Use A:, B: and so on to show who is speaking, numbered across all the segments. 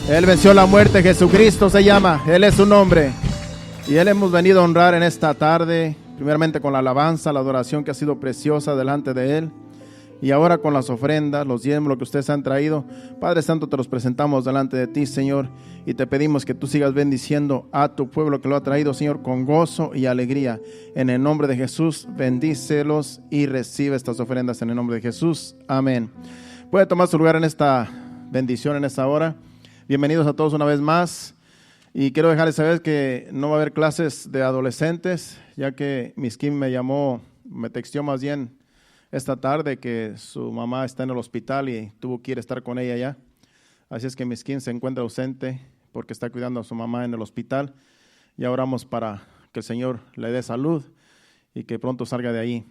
A: Él venció la muerte, Jesucristo se llama, Él es su nombre. Y Él hemos venido a honrar en esta tarde, primeramente con la alabanza, la adoración que ha sido preciosa delante de Él. Y ahora con las ofrendas, los diezmos, lo que ustedes han traído. Padre Santo, te los presentamos delante de ti, Señor. Y te pedimos que tú sigas bendiciendo a tu pueblo que lo ha traído, Señor, con gozo y alegría. En el nombre de Jesús, bendícelos y recibe estas ofrendas en el nombre de Jesús. Amén. Puede tomar su lugar en esta bendición, en esta hora. Bienvenidos a todos una vez más. Y quiero dejarles saber que no va a haber clases de adolescentes, ya que Miss Kim me texteó más bien esta tarde que su mamá está en el hospital y tuvo que ir a estar con ella allá. Así es que Miss Kim se encuentra ausente porque está cuidando a su mamá en el hospital. Ya oramos para que el Señor le dé salud y que pronto salga de ahí.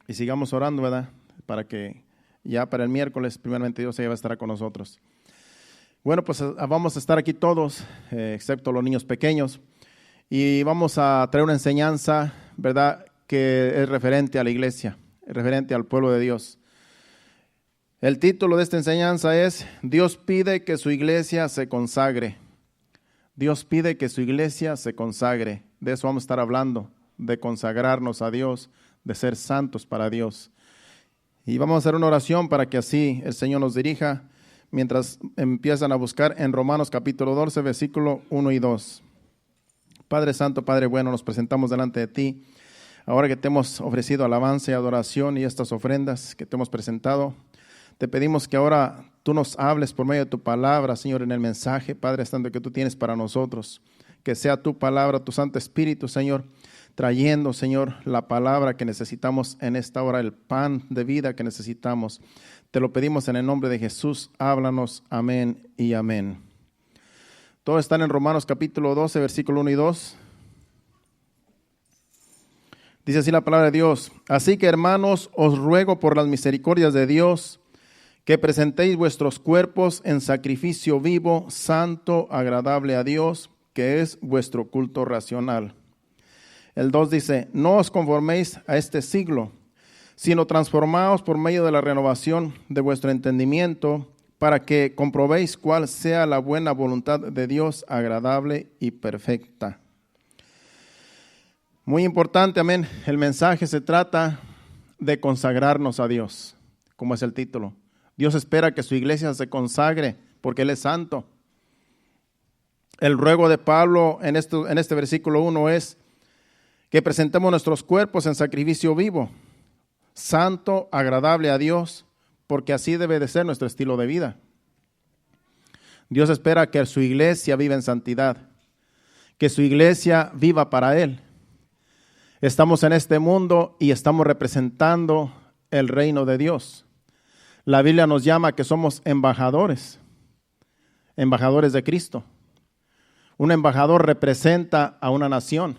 A: Y sigamos orando, ¿verdad? Para que ya para el miércoles, primeramente Dios, ella va a estar con nosotros. Bueno, pues vamos a estar aquí todos, excepto los niños pequeños. Y vamos a traer una enseñanza, ¿verdad?, que es referente a la iglesia, referente al pueblo de Dios. El título de esta enseñanza es: Dios pide que su iglesia se consagre. Dios pide que su iglesia se consagre. De eso vamos a estar hablando, de consagrarnos a Dios, de ser santos para Dios. Y vamos a hacer una oración para que así el Señor nos dirija, mientras empiezan a buscar en Romanos capítulo 12, versículo 1 y 2. Padre Santo, Padre bueno, nos presentamos delante de ti. Ahora que te hemos ofrecido alabanza y adoración y estas ofrendas que te hemos presentado, te pedimos que ahora tú nos hables por medio de tu palabra, Señor, en el mensaje, Padre Santo, que tú tienes para nosotros. Que sea tu palabra, tu Santo Espíritu, Señor, trayendo, Señor, la palabra que necesitamos en esta hora, el pan de vida que necesitamos. Te lo pedimos en el nombre de Jesús. Háblanos. Amén y amén. Todos están en Romanos capítulo 12, versículo 1 y 2. Dice así la palabra de Dios: Así que, hermanos, os ruego por las misericordias de Dios que presentéis vuestros cuerpos en sacrificio vivo, santo, agradable a Dios, que es vuestro culto racional. El 2 dice: No os conforméis a este siglo, sino transformaos por medio de la renovación de vuestro entendimiento, para que comprobéis cuál sea la buena voluntad de Dios, agradable y perfecta. Muy importante, amén. El mensaje se trata de consagrarnos a Dios, como es el título. Dios espera que su iglesia se consagre porque Él es santo. El ruego de Pablo en este versículo 1 es que presentemos nuestros cuerpos en sacrificio vivo, santo, agradable a Dios, porque así debe de ser nuestro estilo de vida. Dios espera que su iglesia viva en santidad, que su iglesia viva para Él. Estamos en este mundo y estamos representando el reino de Dios. La Biblia nos llama que somos embajadores de Cristo. Un embajador representa a una nación.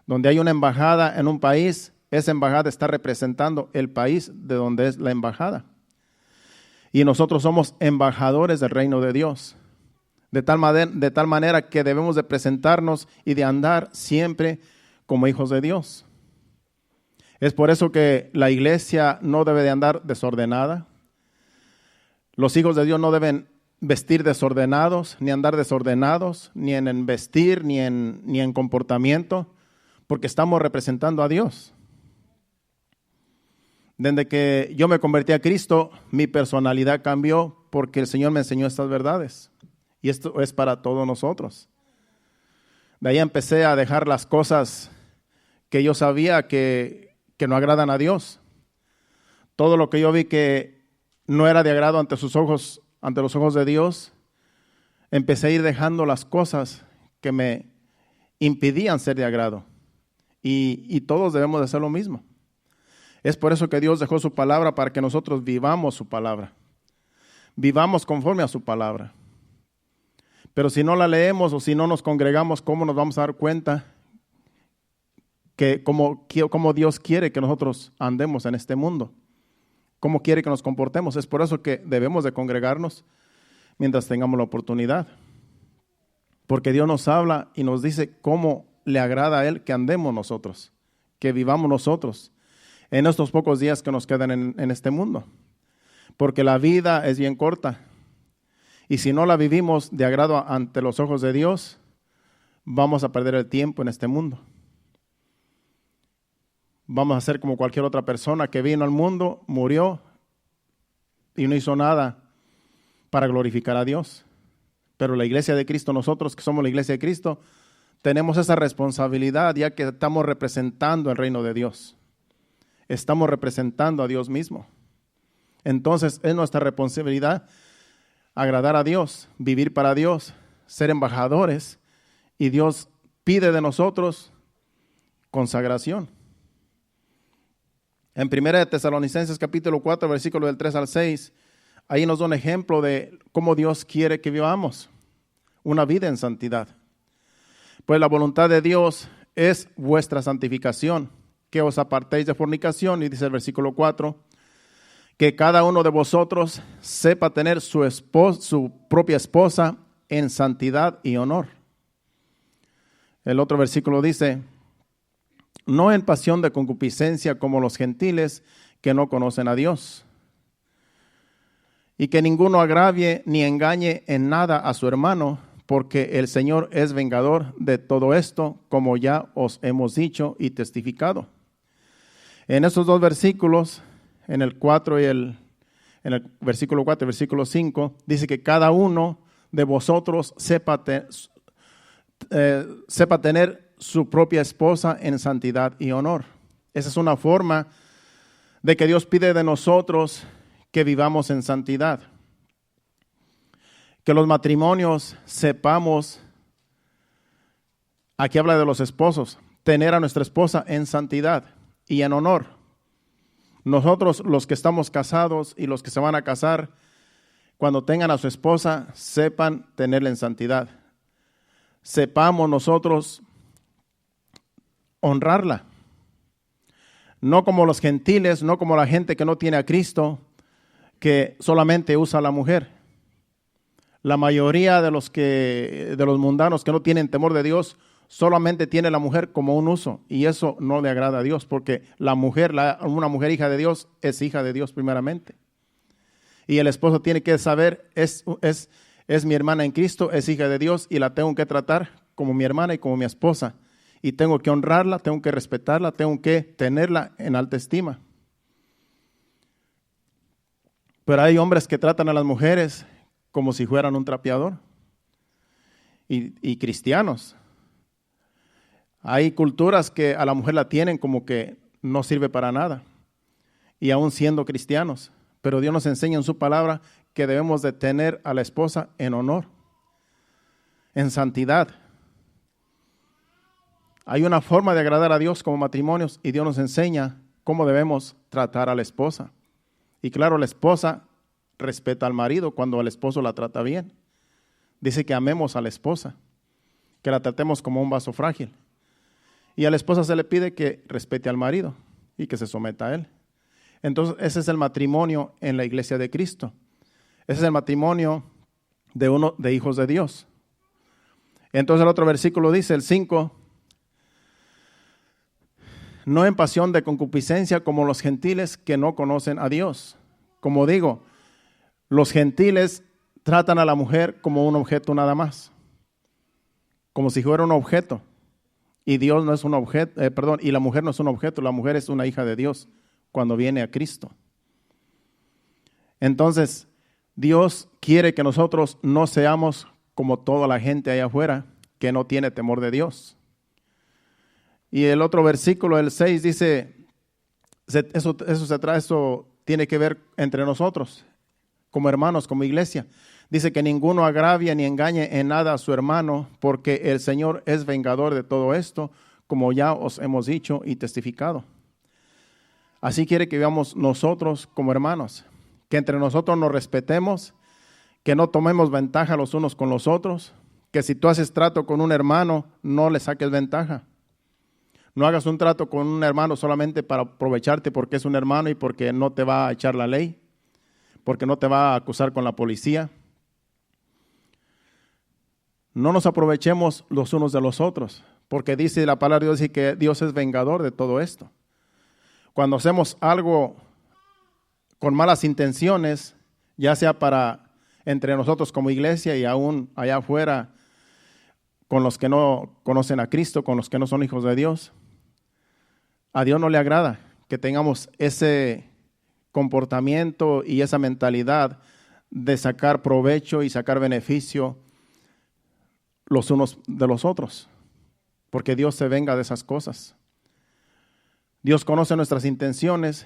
A: Donde hay una embajada en un país, esa embajada está representando el país de donde es la embajada. Y nosotros somos embajadores del reino de Dios. De tal manera que debemos de presentarnos y de andar siempre como hijos de Dios. Es por eso que la iglesia no debe de andar desordenada. Los hijos de Dios no deben vestir desordenados, ni andar desordenados, ni en vestir, ni en comportamiento, porque estamos representando a Dios. Desde que yo me convertí a Cristo, mi personalidad cambió porque el Señor me enseñó estas verdades. Y esto es para todos nosotros. De ahí empecé a dejar las cosas que yo sabía que no agradan a Dios. Todo lo que yo vi que no era de agrado ante los ojos de Dios, empecé a ir dejando las cosas que me impidían ser de agrado. Y todos debemos de hacer lo mismo. Es por eso que Dios dejó su palabra, para que nosotros vivamos su palabra. Vivamos conforme a su palabra. Pero si no la leemos o si no nos congregamos, ¿cómo nos vamos a dar cuenta que cómo Dios quiere que nosotros andemos en este mundo? ¿Cómo quiere que nos comportemos? Es por eso que debemos de congregarnos mientras tengamos la oportunidad. Porque Dios nos habla y nos dice cómo le agrada a Él que andemos nosotros, que vivamos nosotros en estos pocos días que nos quedan en este mundo. Porque la vida es bien corta Y si no la vivimos de agrado ante los ojos de Dios, vamos a perder el tiempo en este mundo. Vamos a ser como cualquier otra persona que vino al mundo, murió y no hizo nada para glorificar a Dios. Pero la iglesia de Cristo, nosotros que somos la iglesia de Cristo, tenemos esa responsabilidad, ya que estamos representando el reino de Dios. Estamos representando a Dios mismo. Entonces es nuestra responsabilidad agradar a Dios, vivir para Dios, ser embajadores, y Dios pide de nosotros consagración. En 1 Tesalonicenses capítulo 4, versículo del 3 al 6, ahí nos da un ejemplo de cómo Dios quiere que vivamos una vida en santidad. Pues la voluntad de Dios es vuestra santificación, que os apartéis de fornicación, y dice el versículo 4, que cada uno de vosotros sepa tener su propia esposa en santidad y honor. El otro versículo dice, no en pasión de concupiscencia como los gentiles que no conocen a Dios, y que ninguno agravie ni engañe en nada a su hermano, porque el Señor es vengador de todo esto, como ya os hemos dicho y testificado. En esos dos versículos, en el 4 y en el versículo 4 y versículo 5, dice que cada uno de vosotros sepa tener su propia esposa en santidad y honor. Esa es una forma de que Dios pide de nosotros que vivamos en santidad. Que los matrimonios sepamos, aquí habla de los esposos, tener a nuestra esposa en santidad y en honor. Nosotros, los que estamos casados y los que se van a casar, cuando tengan a su esposa, sepan tenerla en santidad. Sepamos nosotros honrarla. No como los gentiles, no como la gente que no tiene a Cristo, que solamente usa a la mujer. La mayoría de los mundanos que no tienen temor de Dios, solamente tiene la mujer como un uso, y eso no le agrada a Dios, porque la mujer, una mujer hija de Dios, es hija de Dios primeramente. Y el esposo tiene que saber, es mi hermana en Cristo, es hija de Dios, y la tengo que tratar como mi hermana y como mi esposa. Y tengo que honrarla, tengo que respetarla, tengo que tenerla en alta estima. Pero hay hombres que tratan a las mujeres como si fueran un trapeador, y cristianos. Hay culturas que a la mujer la tienen como que no sirve para nada, y aún siendo cristianos. Pero Dios nos enseña en su palabra que debemos de tener a la esposa en honor, en santidad. Hay una forma de agradar a Dios como matrimonios, y Dios nos enseña cómo debemos tratar a la esposa. Y claro, la esposa respeta al marido cuando el esposo la trata bien. Dice que amemos a la esposa, que la tratemos como un vaso frágil. Y a la esposa se le pide que respete al marido y que se someta a él. Entonces, ese es el matrimonio en la iglesia de Cristo. Ese es el matrimonio de hijos de Dios. Entonces, el otro versículo dice, el 5, no en pasión de concupiscencia como los gentiles que no conocen a Dios. Como digo, los gentiles tratan a la mujer como un objeto nada más, como si fuera un objeto. Y Dios no es un objeto, y la mujer no es un objeto, la mujer es una hija de Dios cuando viene a Cristo. Entonces, Dios quiere que nosotros no seamos como toda la gente allá afuera que no tiene temor de Dios. Y el otro versículo, el 6, dice, eso tiene que ver entre nosotros, como hermanos, como iglesia. Dice que ninguno agravie ni engañe en nada a su hermano, porque el Señor es vengador de todo esto, como ya os hemos dicho y testificado. Así quiere que vivamos nosotros como hermanos, que entre nosotros nos respetemos, que no tomemos ventaja los unos con los otros, que si tú haces trato con un hermano, no le saques ventaja. No hagas un trato con un hermano solamente para aprovecharte porque es un hermano y porque no te va a echar la ley, porque no te va a acusar con la policía. No nos aprovechemos los unos de los otros, porque dice la palabra de Dios y que Dios es vengador de todo esto. Cuando hacemos algo con malas intenciones, ya sea para entre nosotros como iglesia y aún allá afuera con los que no conocen a Cristo, con los que no son hijos de Dios. A Dios no le agrada que tengamos ese comportamiento y esa mentalidad de sacar provecho y sacar beneficio los unos de los otros, porque Dios se venga de esas cosas. Dios conoce nuestras intenciones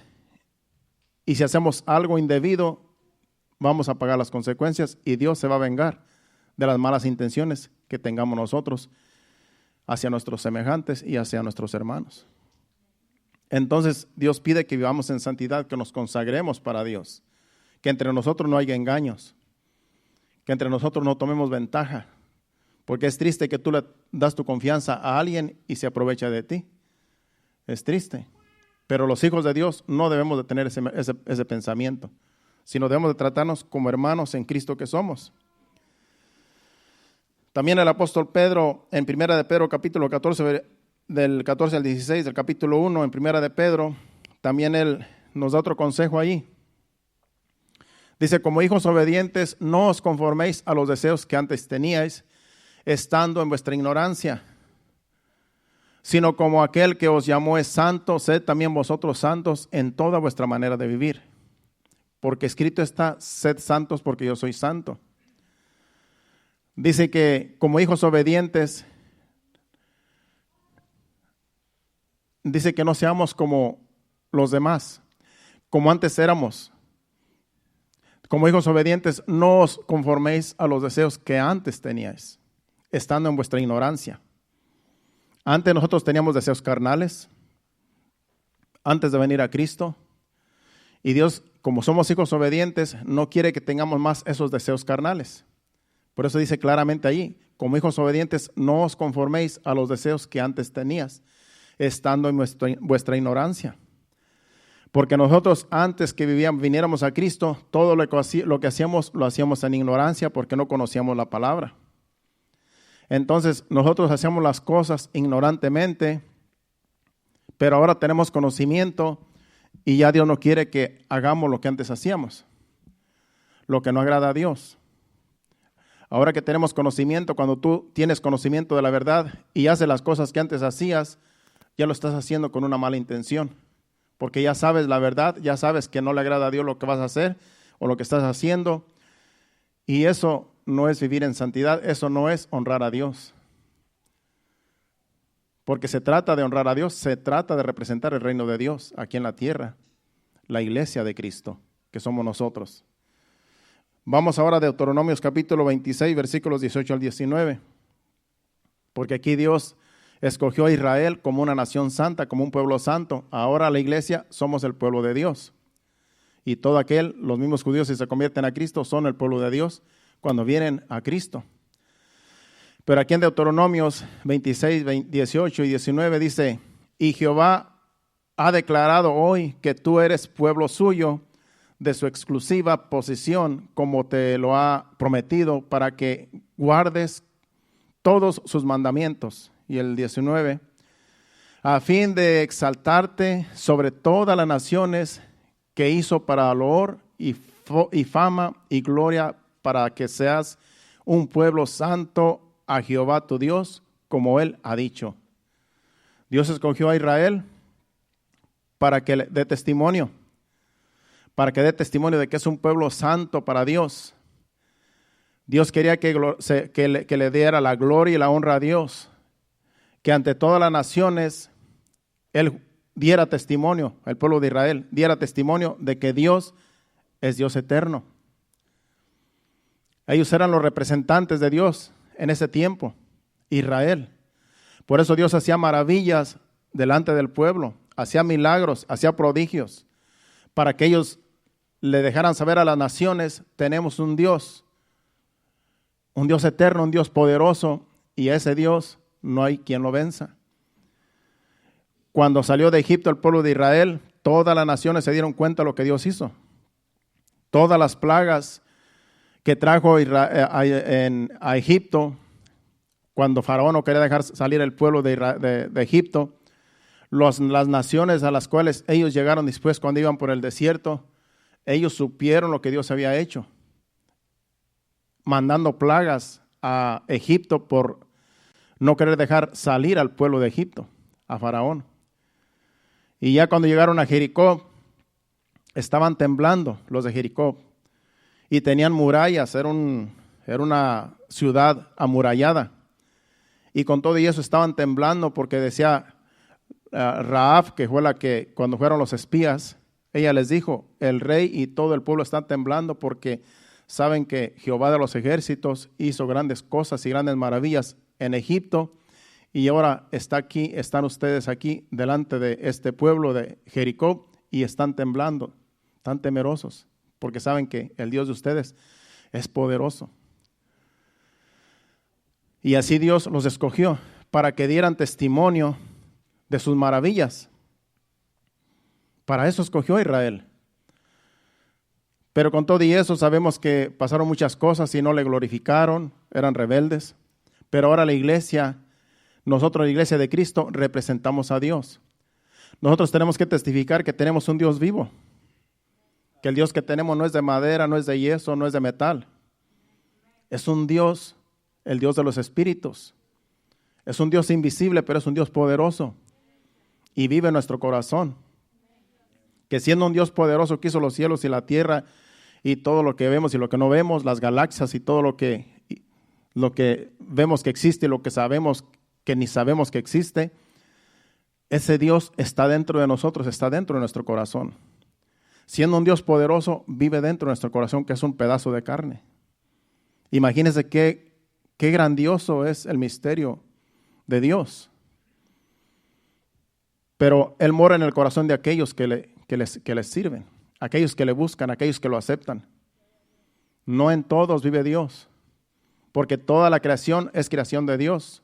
A: y si hacemos algo indebido, vamos a pagar las consecuencias y Dios se va a vengar de las malas intenciones que tengamos nosotros hacia nuestros semejantes y hacia nuestros hermanos. Entonces Dios pide que vivamos en santidad, que nos consagremos para Dios, que entre nosotros no haya engaños, que entre nosotros no tomemos ventaja, porque es triste que tú le das tu confianza a alguien y se aprovecha de ti. Es triste, pero los hijos de Dios no debemos de tener ese pensamiento, sino debemos de tratarnos como hermanos en Cristo que somos. También el apóstol Pedro, en 1 de Pedro capítulo 14, del 14 al 16, del capítulo 1, en 1 de Pedro, también él nos da otro consejo ahí. Dice, como hijos obedientes, no os conforméis a los deseos que antes teníais, estando en vuestra ignorancia, sino como aquel que os llamó es santo, sed también vosotros santos en toda vuestra manera de vivir. Porque escrito está, sed santos porque yo soy santo. Dice que como hijos obedientes, dice que no seamos como los demás, como antes éramos. Como hijos obedientes, no os conforméis a los deseos que antes teníais, estando en vuestra ignorancia. Antes nosotros teníamos deseos carnales, antes de venir a Cristo. Y Dios, como somos hijos obedientes, no quiere que tengamos más esos deseos carnales. Por eso dice claramente allí, como hijos obedientes, no os conforméis a los deseos que antes tenías, estando en vuestra ignorancia. Porque nosotros antes que viniéramos a Cristo, todo lo que hacíamos, lo hacíamos en ignorancia porque no conocíamos la palabra. Entonces nosotros hacíamos las cosas ignorantemente, pero ahora tenemos conocimiento y ya Dios no quiere que hagamos lo que antes hacíamos, lo que no agrada a Dios. Ahora que tenemos conocimiento, cuando tú tienes conocimiento de la verdad y haces las cosas que antes hacías, ya lo estás haciendo con una mala intención, porque ya sabes la verdad, ya sabes que no le agrada a Dios lo que vas a hacer o lo que estás haciendo, y eso no es vivir en santidad, eso no es honrar a Dios. Porque se trata de honrar a Dios, se trata de representar el reino de Dios aquí en la tierra, la iglesia de Cristo, que somos nosotros. Vamos ahora a Deuteronomios capítulo 26, versículos 18 al 19. Porque aquí Dios escogió a Israel como una nación santa, como un pueblo santo. Ahora la iglesia somos el pueblo de Dios. Y los mismos judíos, si se convierten a Cristo, son el pueblo de Dios cuando vienen a Cristo. Pero aquí en Deuteronomios 26, 18 y 19 dice, y Jehová ha declarado hoy que tú eres pueblo suyo, de su exclusiva posesión, como te lo ha prometido, para que guardes todos sus mandamientos. Y el 19, a fin de exaltarte sobre todas las naciones que hizo para loor y fama y gloria, para que seas un pueblo santo a Jehová tu Dios, como Él ha dicho. Dios escogió a Israel para que dé testimonio, de que es un pueblo santo para Dios. Dios quería que le diera la gloria y la honra a Dios, que ante todas las naciones Él diera testimonio, el pueblo de Israel diera testimonio de que Dios es Dios eterno. Ellos eran los representantes de Dios en ese tiempo, Israel. Por eso Dios hacía maravillas delante del pueblo, hacía milagros, hacía prodigios, para que ellos le dejaran saber a las naciones, tenemos un Dios eterno, un Dios poderoso, y a ese Dios no hay quien lo venza. Cuando salió de Egipto el pueblo de Israel, todas las naciones se dieron cuenta de lo que Dios hizo. Todas las plagas que trajo a Egipto, cuando Faraón no quería dejar salir el pueblo de Egipto, las naciones a las cuales ellos llegaron después cuando iban por el desierto, ellos supieron lo que Dios había hecho. mandando plagas a Egipto por no querer dejar salir al pueblo de Egipto, a Faraón. Y ya cuando llegaron a Jericó, estaban temblando los de Jericó y tenían murallas, era una ciudad amurallada. Y con todo y eso estaban temblando porque decía Rahab, que fue la que cuando fueron los espías, ella les dijo, el rey y todo el pueblo están temblando porque saben que Jehová de los ejércitos hizo grandes cosas y grandes maravillas en Egipto y ahora están ustedes aquí delante de este pueblo de Jericó y están temblando, están temerosos porque saben que el Dios de ustedes es poderoso. Y así Dios los escogió para que dieran testimonio de sus maravillas. Para eso escogió a Israel. Pero con todo y eso sabemos que pasaron muchas cosas y no le glorificaron, eran rebeldes. Pero ahora la iglesia, nosotros la iglesia de Cristo, representamos a Dios. Nosotros tenemos que testificar que tenemos un Dios vivo. Que el Dios que tenemos no es de madera, no es de yeso, no es de metal. Es un Dios, el Dios de los espíritus. Es un Dios invisible, pero es un Dios poderoso. Y vive en nuestro corazón. Que siendo un Dios poderoso que hizo los cielos y la tierra y todo lo que vemos y lo que no vemos, las galaxias y todo lo que vemos que existe y lo que sabemos que ni sabemos que existe, ese Dios está dentro de nosotros, está dentro de nuestro corazón. Siendo un Dios poderoso, vive dentro de nuestro corazón, que es un pedazo de carne. Imagínense qué grandioso es el misterio de Dios. Pero Él mora en el corazón de aquellos que les sirven, aquellos que le buscan, aquellos que lo aceptan. No en todos vive Dios, porque toda la creación es creación de Dios,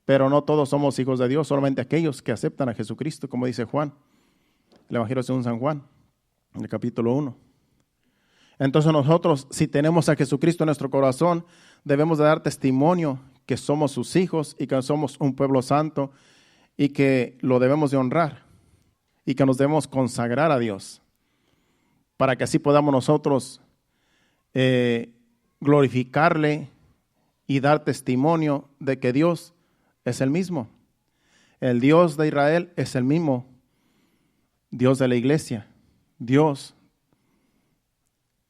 A: pero no todos somos hijos de Dios, solamente aquellos que aceptan a Jesucristo, como dice Juan, el Evangelio según San Juan, en el capítulo 1. Entonces nosotros, si tenemos a Jesucristo en nuestro corazón, debemos de dar testimonio que somos sus hijos y que somos un pueblo santo y que lo debemos de honrar y que nos debemos consagrar a Dios para que así podamos nosotros glorificarle y dar testimonio de que Dios es el mismo. El Dios de Israel es el mismo Dios de la iglesia. Dios,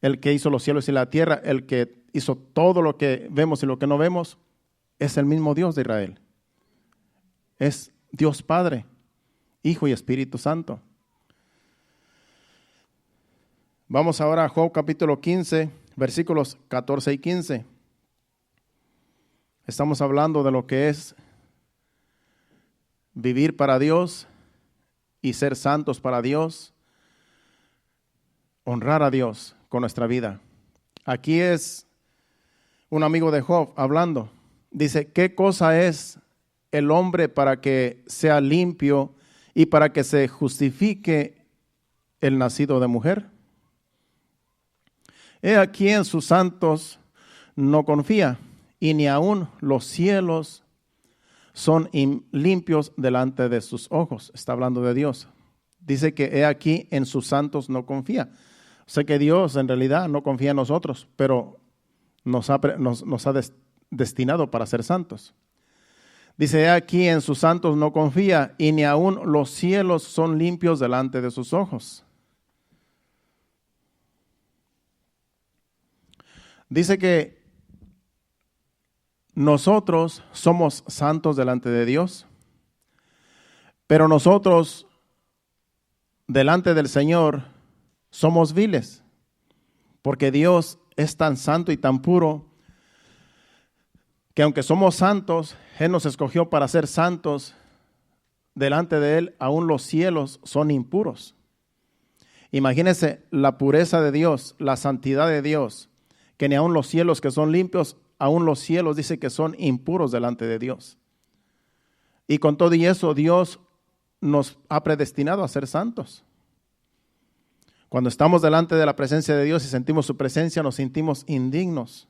A: el que hizo los cielos y la tierra, el que hizo todo lo que vemos y lo que no vemos, es el mismo Dios de Israel. Es Dios Padre, Hijo y Espíritu Santo. Vamos ahora a Job capítulo 15, versículos 14 y 15. Estamos hablando de lo que es vivir para Dios y ser santos para Dios, honrar a Dios con nuestra vida. Aquí es un amigo de Job hablando. Dice, ¿qué cosa es el hombre para que sea limpio y para que se justifique el nacido de mujer? He aquí en sus santos no confía, y ni aun los cielos son limpios delante de sus ojos. Está hablando de Dios. Dice que he aquí en sus santos no confía. O sea que Dios en realidad no confía en nosotros, pero nos ha destinado para ser santos. Dice, he aquí en sus santos no confía, y ni aun los cielos son limpios delante de sus ojos. Dice que nosotros somos santos delante de Dios, pero nosotros delante del Señor somos viles, porque Dios es tan santo y tan puro que aunque somos santos, Él nos escogió para ser santos. Delante de Él, aún los cielos son impuros. Imagínense la pureza de Dios, la santidad de Dios, que ni aún los cielos que son limpios, aún los cielos dice que son impuros delante de Dios. Y con todo y eso, Dios nos ha predestinado a ser santos. Cuando estamos delante de la presencia de Dios y sentimos su presencia, nos sentimos indignos.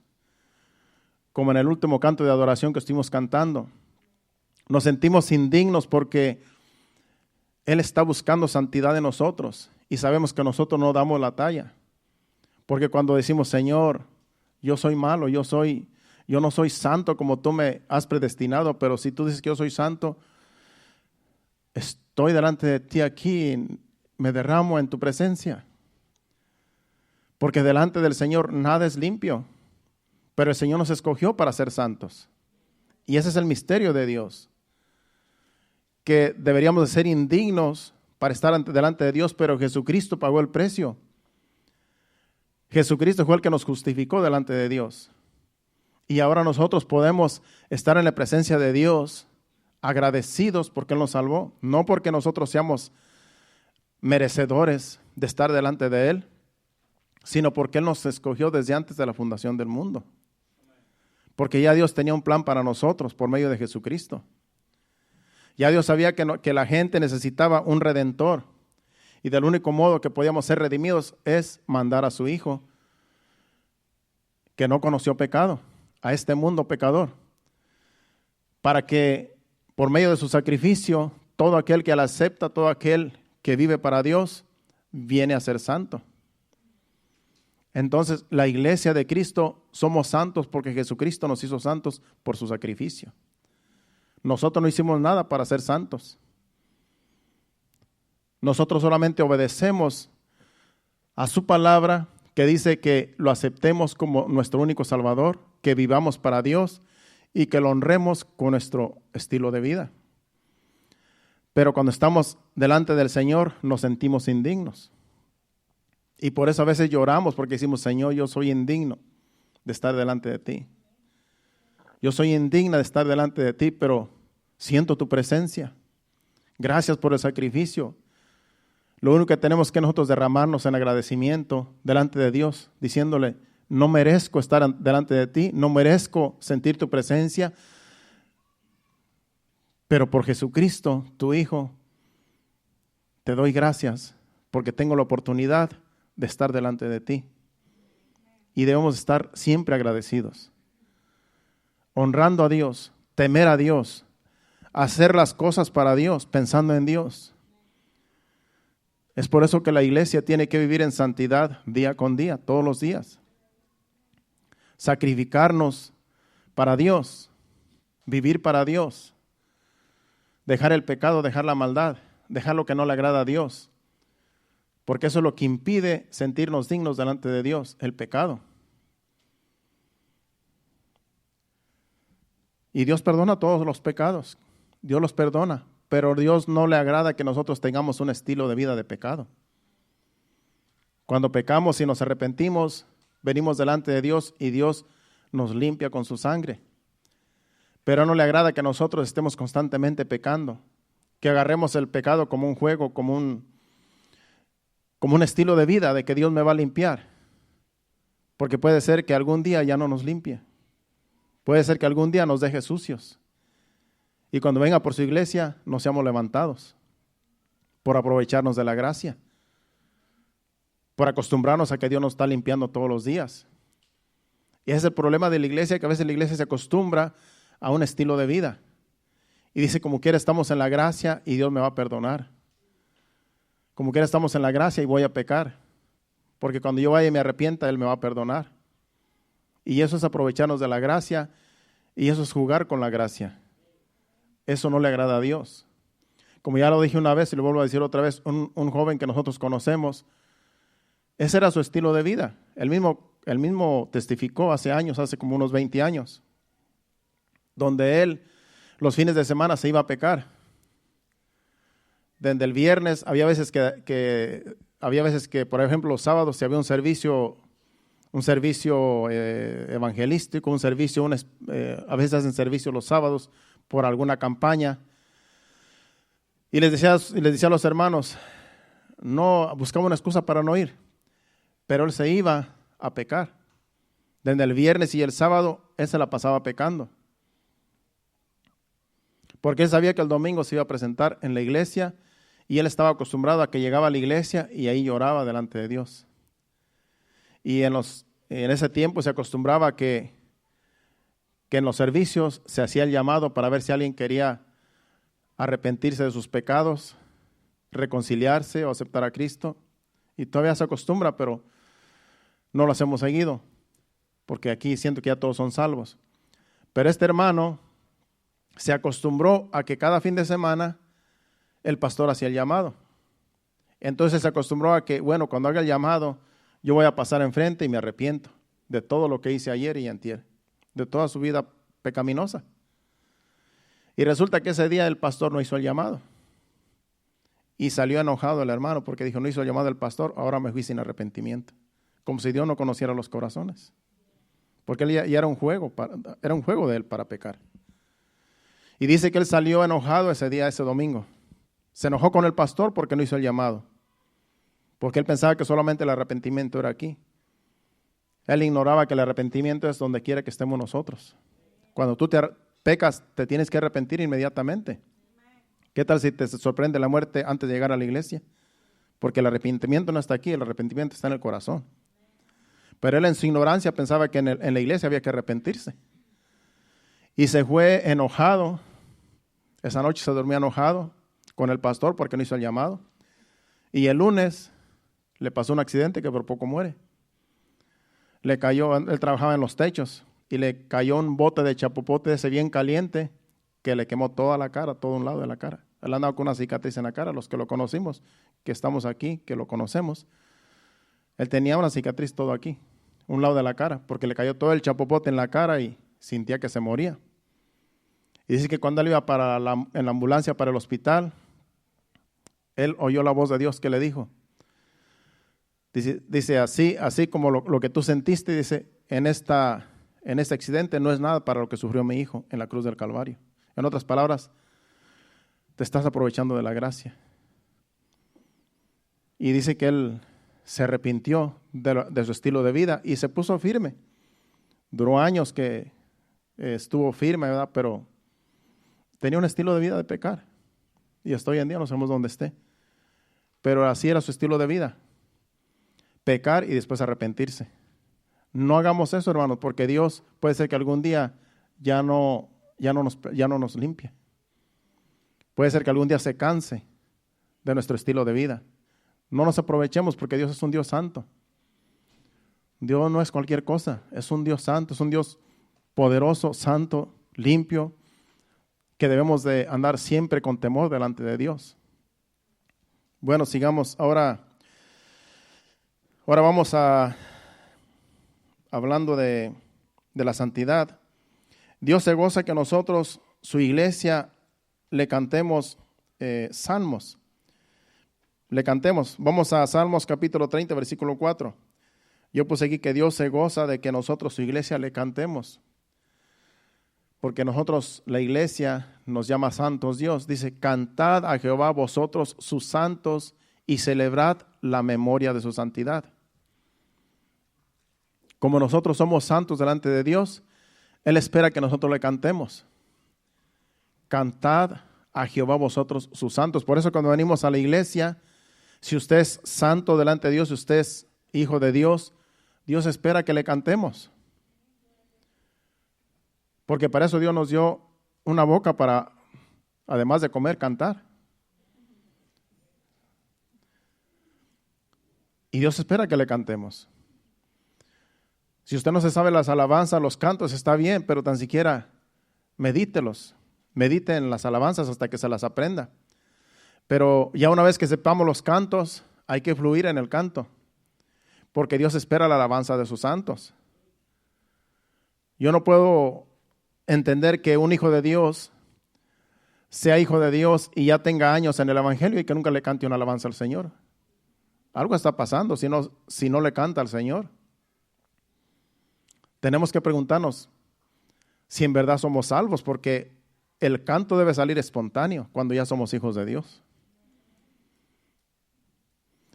A: Como en el último canto de adoración que estuvimos cantando. Nos sentimos indignos porque Él está buscando santidad en nosotros y sabemos que nosotros no damos la talla. Porque cuando decimos, Señor, yo soy malo, yo no soy santo como tú me has predestinado, pero si tú dices que yo soy santo, estoy delante de ti aquí, me derramo en tu presencia. Porque delante del Señor nada es limpio, pero el Señor nos escogió para ser santos. Y ese es el misterio de Dios, que deberíamos de ser indignos para estar delante de Dios, pero Jesucristo pagó el precio. Jesucristo fue el que nos justificó delante de Dios. Y ahora nosotros podemos estar en la presencia de Dios agradecidos porque Él nos salvó, no porque nosotros seamos merecedores de estar delante de Él, sino porque Él nos escogió desde antes de la fundación del mundo. Porque ya Dios tenía un plan para nosotros por medio de Jesucristo. Ya Dios sabía que la gente necesitaba un redentor. Y del único modo que podíamos ser redimidos es mandar a su Hijo, que no conoció pecado, a este mundo pecador, para que por medio de su sacrificio, todo aquel que la acepta, todo aquel que vive para Dios, viene a ser santo. Entonces, la iglesia de Cristo somos santos porque Jesucristo nos hizo santos por su sacrificio. Nosotros no hicimos nada para ser santos. Nosotros solamente obedecemos a su palabra, que dice que lo aceptemos como nuestro único Salvador, que vivamos para Dios y que lo honremos con nuestro estilo de vida. Pero cuando estamos delante del Señor, nos sentimos indignos. Y por eso a veces lloramos porque decimos, Señor, yo soy indigno de estar delante de ti. Yo soy indigna de estar delante de ti, pero siento tu presencia. Gracias por el sacrificio. Lo único que tenemos que nosotros derramarnos en agradecimiento delante de Dios, diciéndole, no merezco estar delante de ti, no merezco sentir tu presencia, pero por Jesucristo, tu Hijo, te doy gracias porque tengo la oportunidad de estar delante de ti. Y debemos estar siempre agradecidos, honrando a Dios, temer a Dios, hacer las cosas para Dios, pensando en Dios. Es por eso que la iglesia tiene que vivir en santidad día con día, todos los días. Sacrificarnos para Dios, vivir para Dios, dejar el pecado, dejar la maldad, dejar lo que no le agrada a Dios. Porque eso es lo que impide sentirnos dignos delante de Dios, el pecado. Y Dios perdona todos los pecados, Dios los perdona. Pero a Dios no le agrada que nosotros tengamos un estilo de vida de pecado. Cuando pecamos y nos arrepentimos, venimos delante de Dios y Dios nos limpia con su sangre. Pero no le agrada que nosotros estemos constantemente pecando, que agarremos el pecado como un juego, como un estilo de vida de que Dios me va a limpiar. Porque puede ser que algún día ya no nos limpie. Puede ser que algún día nos deje sucios. Y cuando venga por su iglesia, no seamos levantados por aprovecharnos de la gracia, por acostumbrarnos a que Dios nos está limpiando todos los días. Y ese es el problema de la iglesia, que a veces la iglesia se acostumbra a un estilo de vida. Y dice, como quiera estamos en la gracia y Dios me va a perdonar. Como quiera estamos en la gracia y voy a pecar. Porque cuando yo vaya y me arrepienta, Él me va a perdonar. Y eso es aprovecharnos de la gracia y eso es jugar con la gracia. Eso no le agrada a Dios. Como ya lo dije una vez y lo vuelvo a decir otra vez, un joven que nosotros conocemos, ese era su estilo de vida. Él mismo testificó hace años, hace como unos 20 años, donde él los fines de semana se iba a pecar. Desde el viernes, había veces que, por ejemplo, los sábados, si había un servicio evangelístico, a veces hacen servicio los sábados por alguna campaña. Y les decía a los hermanos, no buscaba una excusa para no ir, pero él se iba a pecar. Desde el viernes y el sábado, él se la pasaba pecando. Porque él sabía que el domingo se iba a presentar en la iglesia y él estaba acostumbrado a que llegaba a la iglesia y ahí lloraba delante de Dios. Y en ese tiempo se acostumbraba a que en los servicios se hacía el llamado para ver si alguien quería arrepentirse de sus pecados, reconciliarse o aceptar a Cristo. Y todavía se acostumbra, pero no lo hacemos seguido. porque aquí siento que ya todos son salvos. Pero este hermano se acostumbró a que cada fin de semana el pastor hacía el llamado. Entonces se acostumbró a que, bueno, cuando haga el llamado, yo voy a pasar enfrente y me arrepiento de todo lo que hice ayer y antier, de toda su vida pecaminosa. Y resulta que ese día el pastor no hizo el llamado. Y salió enojado el hermano porque dijo, no hizo el llamado el pastor, ahora me fui sin arrepentimiento. Como si Dios no conociera los corazones. Porque él ya era un juego de él para pecar. Y dice que él salió enojado ese día, ese domingo. Se enojó con el pastor porque no hizo el llamado. Porque él pensaba que solamente el arrepentimiento era aquí. Él ignoraba que el arrepentimiento es donde quiera que estemos nosotros. Cuando tú pecas, te tienes que arrepentir inmediatamente. ¿Qué tal si te sorprende la muerte antes de llegar a la iglesia? Porque el arrepentimiento no está aquí, el arrepentimiento está en el corazón. Pero él en su ignorancia pensaba que en la iglesia había que arrepentirse. Y se fue enojado. Esa noche se durmió enojado con el pastor porque no hizo el llamado. Y el lunes le pasó un accidente que por poco muere. Le cayó, él trabajaba en los techos y le cayó un bote de chapopote ese bien caliente que le quemó toda la cara, todo un lado de la cara. Él andaba con una cicatriz en la cara, los que lo conocimos, que estamos aquí, que lo conocemos. Él tenía una cicatriz todo aquí, un lado de la cara, porque le cayó todo el chapopote en la cara y sentía que se moría. Y dice que cuando él iba en la ambulancia para el hospital, él oyó la voz de Dios que le dijo, dice así como lo que tú sentiste, dice, en este accidente no es nada para lo que sufrió mi hijo en la cruz del Calvario. En otras palabras, te estás aprovechando de la gracia. Y dice que él se arrepintió de su estilo de vida y se puso firme. Duró años que estuvo firme, ¿verdad? Pero tenía un estilo de vida de pecar. Y hasta hoy en día no sabemos dónde esté. Pero así era su estilo de vida. Pecar y después arrepentirse. No hagamos eso, hermanos, porque Dios puede ser que algún día ya no nos limpie. Puede ser que algún día se canse de nuestro estilo de vida. No nos aprovechemos porque Dios es un Dios santo. Dios no es cualquier cosa, es un Dios santo, es un Dios poderoso, santo, limpio, que debemos de andar siempre con temor delante de Dios. Bueno, sigamos ahora. Ahora vamos hablando de la santidad. Dios se goza que nosotros, su iglesia, le cantemos salmos. Le cantemos. Vamos a Salmos capítulo 30, versículo 4. Yo puse aquí que Dios se goza de que nosotros, su iglesia, le cantemos. Porque nosotros, la iglesia, nos llama santos Dios. Dice, cantad a Jehová vosotros sus santos y celebrad la memoria de su santidad. Como nosotros somos santos delante de Dios, Él espera que nosotros le cantemos. Cantad a Jehová vosotros sus santos. Por eso cuando venimos a la iglesia, si usted es santo delante de Dios, si usted es hijo de Dios, Dios espera que le cantemos. Porque para eso Dios nos dio una boca para, además de comer, cantar. Y Dios espera que le cantemos. Si usted no se sabe las alabanzas, los cantos, está bien, pero tan siquiera medítelos. Medite en las alabanzas hasta que se las aprenda. Pero ya una vez que sepamos los cantos, hay que fluir en el canto. Porque Dios espera la alabanza de sus santos. Yo no puedo entender que un hijo de Dios sea hijo de Dios y ya tenga años en el evangelio y que nunca le cante una alabanza al Señor. Algo está pasando si no le canta al Señor. Tenemos que preguntarnos si en verdad somos salvos, porque el canto debe salir espontáneo cuando ya somos hijos de Dios.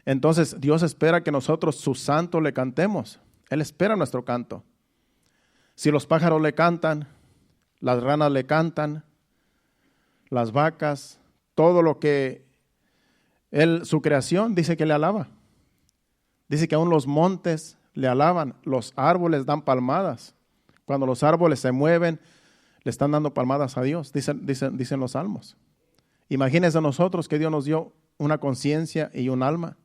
A: Entonces Dios espera que nosotros, sus santos, le cantemos. Él espera nuestro canto. Si los pájaros le cantan, las ranas le cantan, las vacas, todo lo que su creación dice que le alaba. Dice que aún los montes le alaban, los árboles dan palmadas. Cuando los árboles se mueven, le están dando palmadas a Dios, dicen los salmos. Imagínense nosotros que Dios nos dio una conciencia y un alma.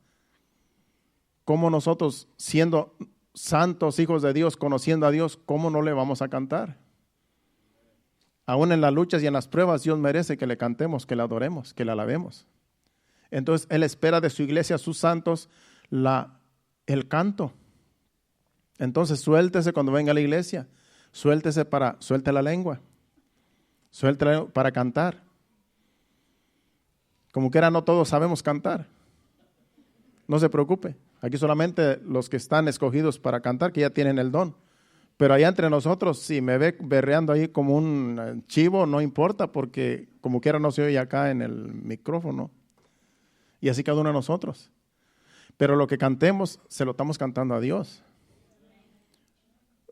A: Cómo nosotros, siendo santos, hijos de Dios, conociendo a Dios, ¿cómo no le vamos a cantar? Aún en las luchas y en las pruebas, Dios merece que le cantemos, que le adoremos, que le alabemos. Entonces, Él espera de su iglesia, sus santos, el canto. Entonces, suéltese cuando venga a la iglesia, suelte la lengua, suéltela para cantar. Como quiera, no todos sabemos cantar. No se preocupe, aquí solamente los que están escogidos para cantar, que ya tienen el don. Pero allá entre nosotros, si me ve berreando ahí como un chivo, no importa, porque como quiera no se oye acá en el micrófono. Y así cada uno de nosotros. Pero lo que cantemos, se lo estamos cantando a Dios.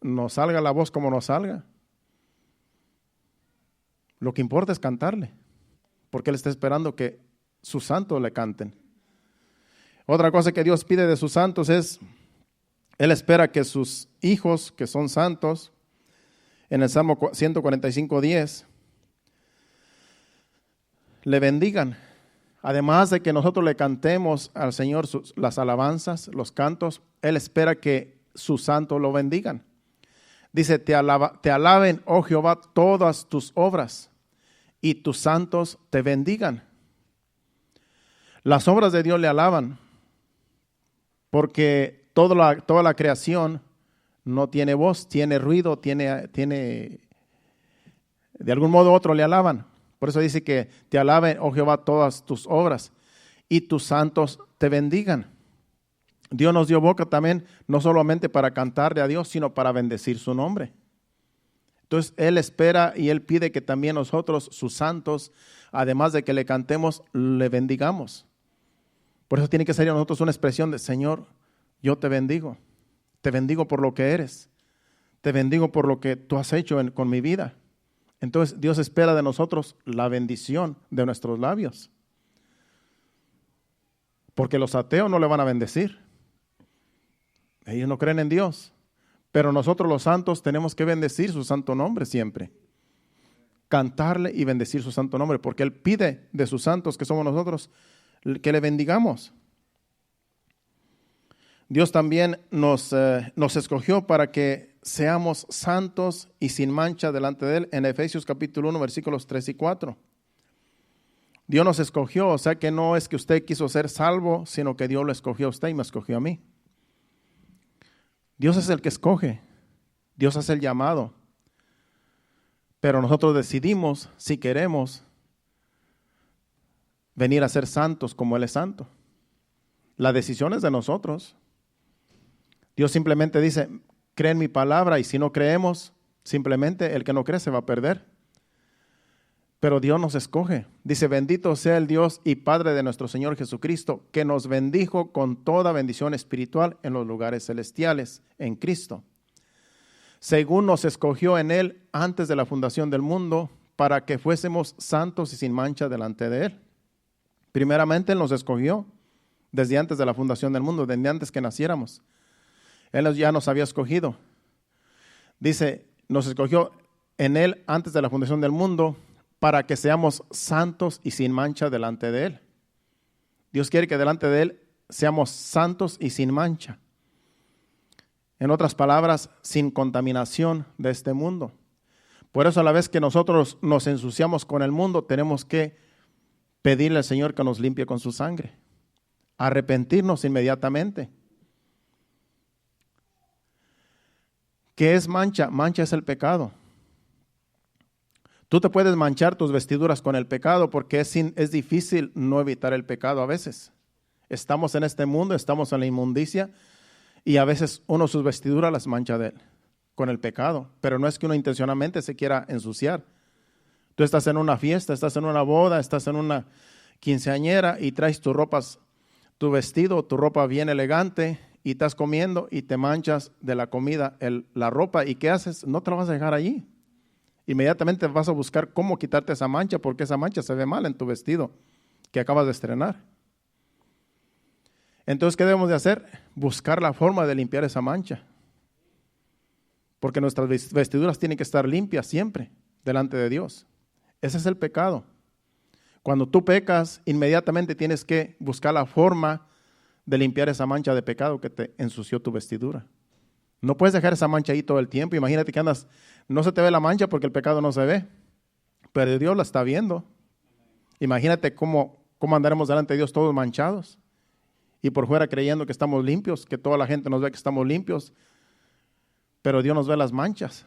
A: Nos salga la voz como nos salga. Lo que importa es cantarle, porque Él está esperando que sus santos le canten. Otra cosa que Dios pide de sus santos es, Él espera que sus hijos, que son santos, en el Salmo 145:10, le bendigan. Además de que nosotros le cantemos al Señor las alabanzas, los cantos, Él espera que sus santos lo bendigan. Dice, te alaben, oh Jehová, todas tus obras, y tus santos te bendigan. Las obras de Dios le alaban, porque toda la creación no tiene voz, tiene ruido, tiene de algún modo u otro le alaban. Por eso dice que te alaben, oh Jehová, todas tus obras, y tus santos te bendigan. Dios nos dio boca también, no solamente para cantarle a Dios, sino para bendecir su nombre. Entonces, Él espera y Él pide que también nosotros, sus santos, además de que le cantemos, le bendigamos. Por eso tiene que ser a nosotros una expresión de, Señor, yo te bendigo por lo que eres, te bendigo por lo que tú has hecho con mi vida. Entonces, Dios espera de nosotros la bendición de nuestros labios. Porque los ateos no le van a bendecir. Ellos no creen en Dios. Pero nosotros los santos tenemos que bendecir su santo nombre siempre. Cantarle y bendecir su santo nombre. Porque Él pide de sus santos, que somos nosotros, que le bendigamos. Dios también nos escogió para que seamos santos y sin mancha delante de Él, en Efesios capítulo 1, versículos 3 y 4. Dios nos escogió, o sea que no es que usted quiso ser salvo, sino que Dios lo escogió a usted y me escogió a mí. Dios es el que escoge, Dios hace el llamado, pero nosotros decidimos si queremos venir a ser santos como Él es santo. La decisión es de nosotros. Dios simplemente dice, cree en mi palabra, y si no creemos, simplemente el que no cree se va a perder. Pero Dios nos escoge. Dice, bendito sea el Dios y Padre de nuestro Señor Jesucristo, que nos bendijo con toda bendición espiritual en los lugares celestiales, en Cristo. Según nos escogió en Él antes de la fundación del mundo, para que fuésemos santos y sin mancha delante de Él. Primeramente Él nos escogió desde antes de la fundación del mundo, desde antes que naciéramos. Él ya nos había escogido. Dice, nos escogió en Él antes de la fundación del mundo para que seamos santos y sin mancha delante de Él. Dios quiere que delante de Él seamos santos y sin mancha. En otras palabras, sin contaminación de este mundo. Por eso a la vez que nosotros nos ensuciamos con el mundo, tenemos que pedirle al Señor que nos limpie con su sangre. Arrepentirnos inmediatamente. ¿Qué es mancha? Mancha es el pecado. Tú te puedes manchar tus vestiduras con el pecado porque es difícil no evitar el pecado a veces. Estamos en este mundo, estamos en la inmundicia y a veces uno sus vestiduras las mancha de él con el pecado. Pero no es que uno intencionalmente se quiera ensuciar. Tú estás en una fiesta, estás en una boda, estás en una quinceañera y traes tus ropas, tu vestido, tu ropa bien elegante, y estás comiendo y te manchas de la comida la ropa. ¿Y qué haces? No te la vas a dejar allí. Inmediatamente vas a buscar cómo quitarte esa mancha, porque esa mancha se ve mal en tu vestido que acabas de estrenar. Entonces, ¿qué debemos de hacer? Buscar la forma de limpiar esa mancha. Porque nuestras vestiduras tienen que estar limpias siempre delante de Dios. Ese es el pecado. Cuando tú pecas, inmediatamente tienes que buscar la forma de limpiar esa mancha de pecado que te ensució tu vestidura. No puedes dejar esa mancha ahí todo el tiempo. Imagínate que andas, no se te ve la mancha porque el pecado no se ve, pero Dios la está viendo. Imagínate cómo andaremos delante de Dios todos manchados y por fuera creyendo que estamos limpios, que toda la gente nos ve que estamos limpios, pero Dios nos ve las manchas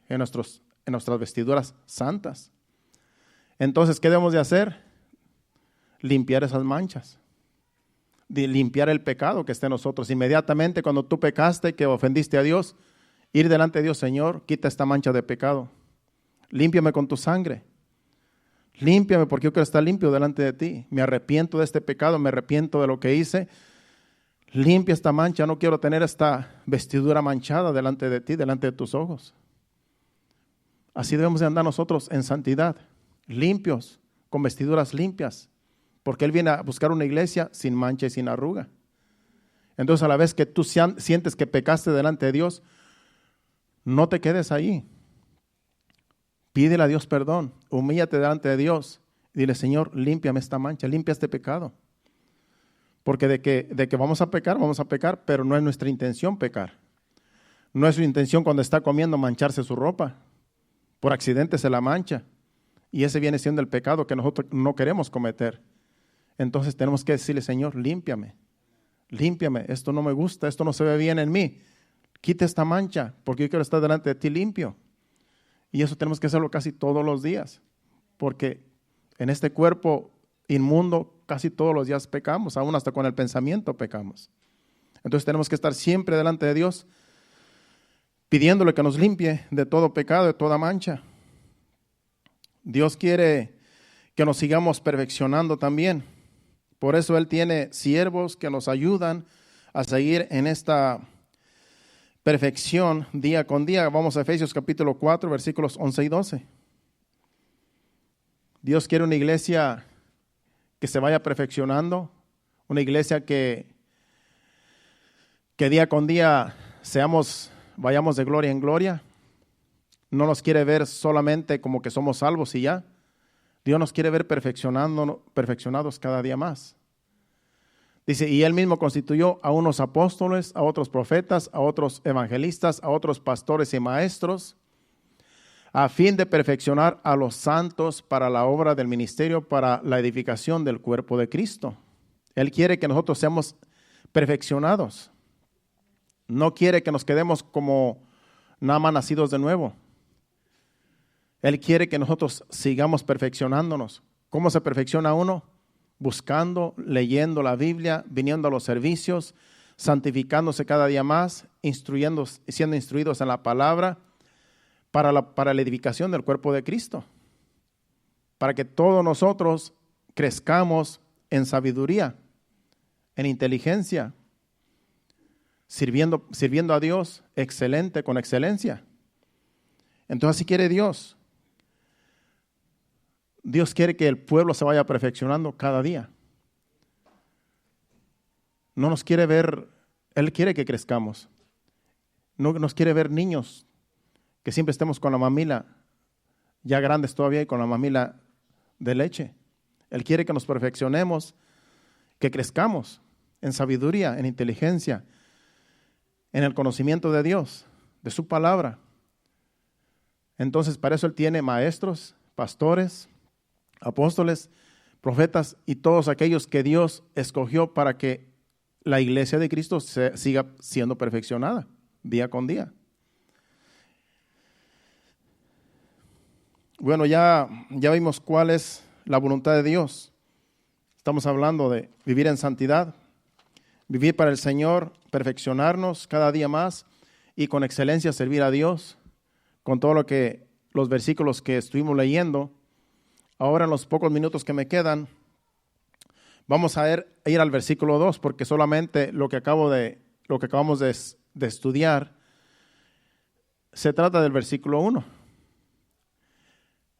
A: en nuestras vestiduras santas. Entonces, ¿qué debemos de hacer? Limpiar esas manchas, de limpiar el pecado que está en nosotros. Inmediatamente cuando tú pecaste, que ofendiste a Dios, ir delante de Dios: Señor, quita esta mancha de pecado, límpiame con tu sangre, límpiame porque yo quiero estar limpio delante de ti. Me arrepiento de este pecado, me arrepiento de lo que hice. Limpia esta mancha, no quiero tener esta vestidura manchada delante de ti, delante de tus ojos. Así debemos de andar nosotros en santidad, limpios, con vestiduras limpias, porque Él viene a buscar una iglesia sin mancha y sin arruga. Entonces, a la vez que tú sientes que pecaste delante de Dios, no te quedes ahí. Pídele a Dios perdón, humíllate delante de Dios y dile: Señor, límpiame esta mancha, limpia este pecado. Porque de que vamos a pecar, pero no es nuestra intención pecar. No es su intención cuando está comiendo mancharse su ropa. Por accidente se la mancha. Y ese viene siendo el pecado que nosotros no queremos cometer. Entonces tenemos que decirle: Señor, límpiame, esto no me gusta, esto no se ve bien en mí. Quita esta mancha, porque yo quiero estar delante de ti limpio. Y eso tenemos que hacerlo casi todos los días, porque en este cuerpo inmundo casi todos los días pecamos, aún hasta con el pensamiento pecamos. Entonces tenemos que estar siempre delante de Dios, pidiéndole que nos limpie de todo pecado, de toda mancha. Dios quiere que nos sigamos perfeccionando también. Por eso Él tiene siervos que nos ayudan a seguir en esta perfección día con día. Vamos a Efesios capítulo 4, versículos 11 y 12. Dios quiere una iglesia que se vaya perfeccionando, una iglesia que día con día vayamos de gloria en gloria. No nos quiere ver solamente como que somos salvos y ya. Dios nos quiere ver perfeccionados cada día más. Dice: y Él mismo constituyó a unos apóstoles, a otros profetas, a otros evangelistas, a otros pastores y maestros, a fin de perfeccionar a los santos para la obra del ministerio, para la edificación del cuerpo de Cristo. Él quiere que nosotros seamos perfeccionados. No quiere que nos quedemos como nada más nacidos de nuevo. Él quiere que nosotros sigamos perfeccionándonos. ¿Cómo se perfecciona uno? Buscando, leyendo la Biblia, viniendo a los servicios, santificándose cada día más, siendo instruidos en la palabra para la edificación del cuerpo de Cristo. Para que todos nosotros crezcamos en sabiduría, en inteligencia, sirviendo a Dios excelente, con excelencia. Entonces así quiere Dios. Dios quiere que el pueblo se vaya perfeccionando cada día. No nos quiere ver, Él quiere que crezcamos. No nos quiere ver niños, que siempre estemos con la mamila, ya grandes todavía, y con la mamila de leche. Él quiere que nos perfeccionemos, que crezcamos en sabiduría, en inteligencia, en el conocimiento de Dios, de su palabra. Entonces, para eso Él tiene maestros, pastores, apóstoles, profetas y todos aquellos que Dios escogió para que la iglesia de Cristo siga siendo perfeccionada día con día. Bueno, ya vimos cuál es la voluntad de Dios. Estamos hablando de vivir en santidad, vivir para el Señor, perfeccionarnos cada día más y con excelencia servir a Dios con todo los versículos que estuvimos leyendo. Ahora, en los pocos minutos que me quedan, vamos a ir al versículo 2, porque solamente lo que acabamos de estudiar se trata del versículo 1.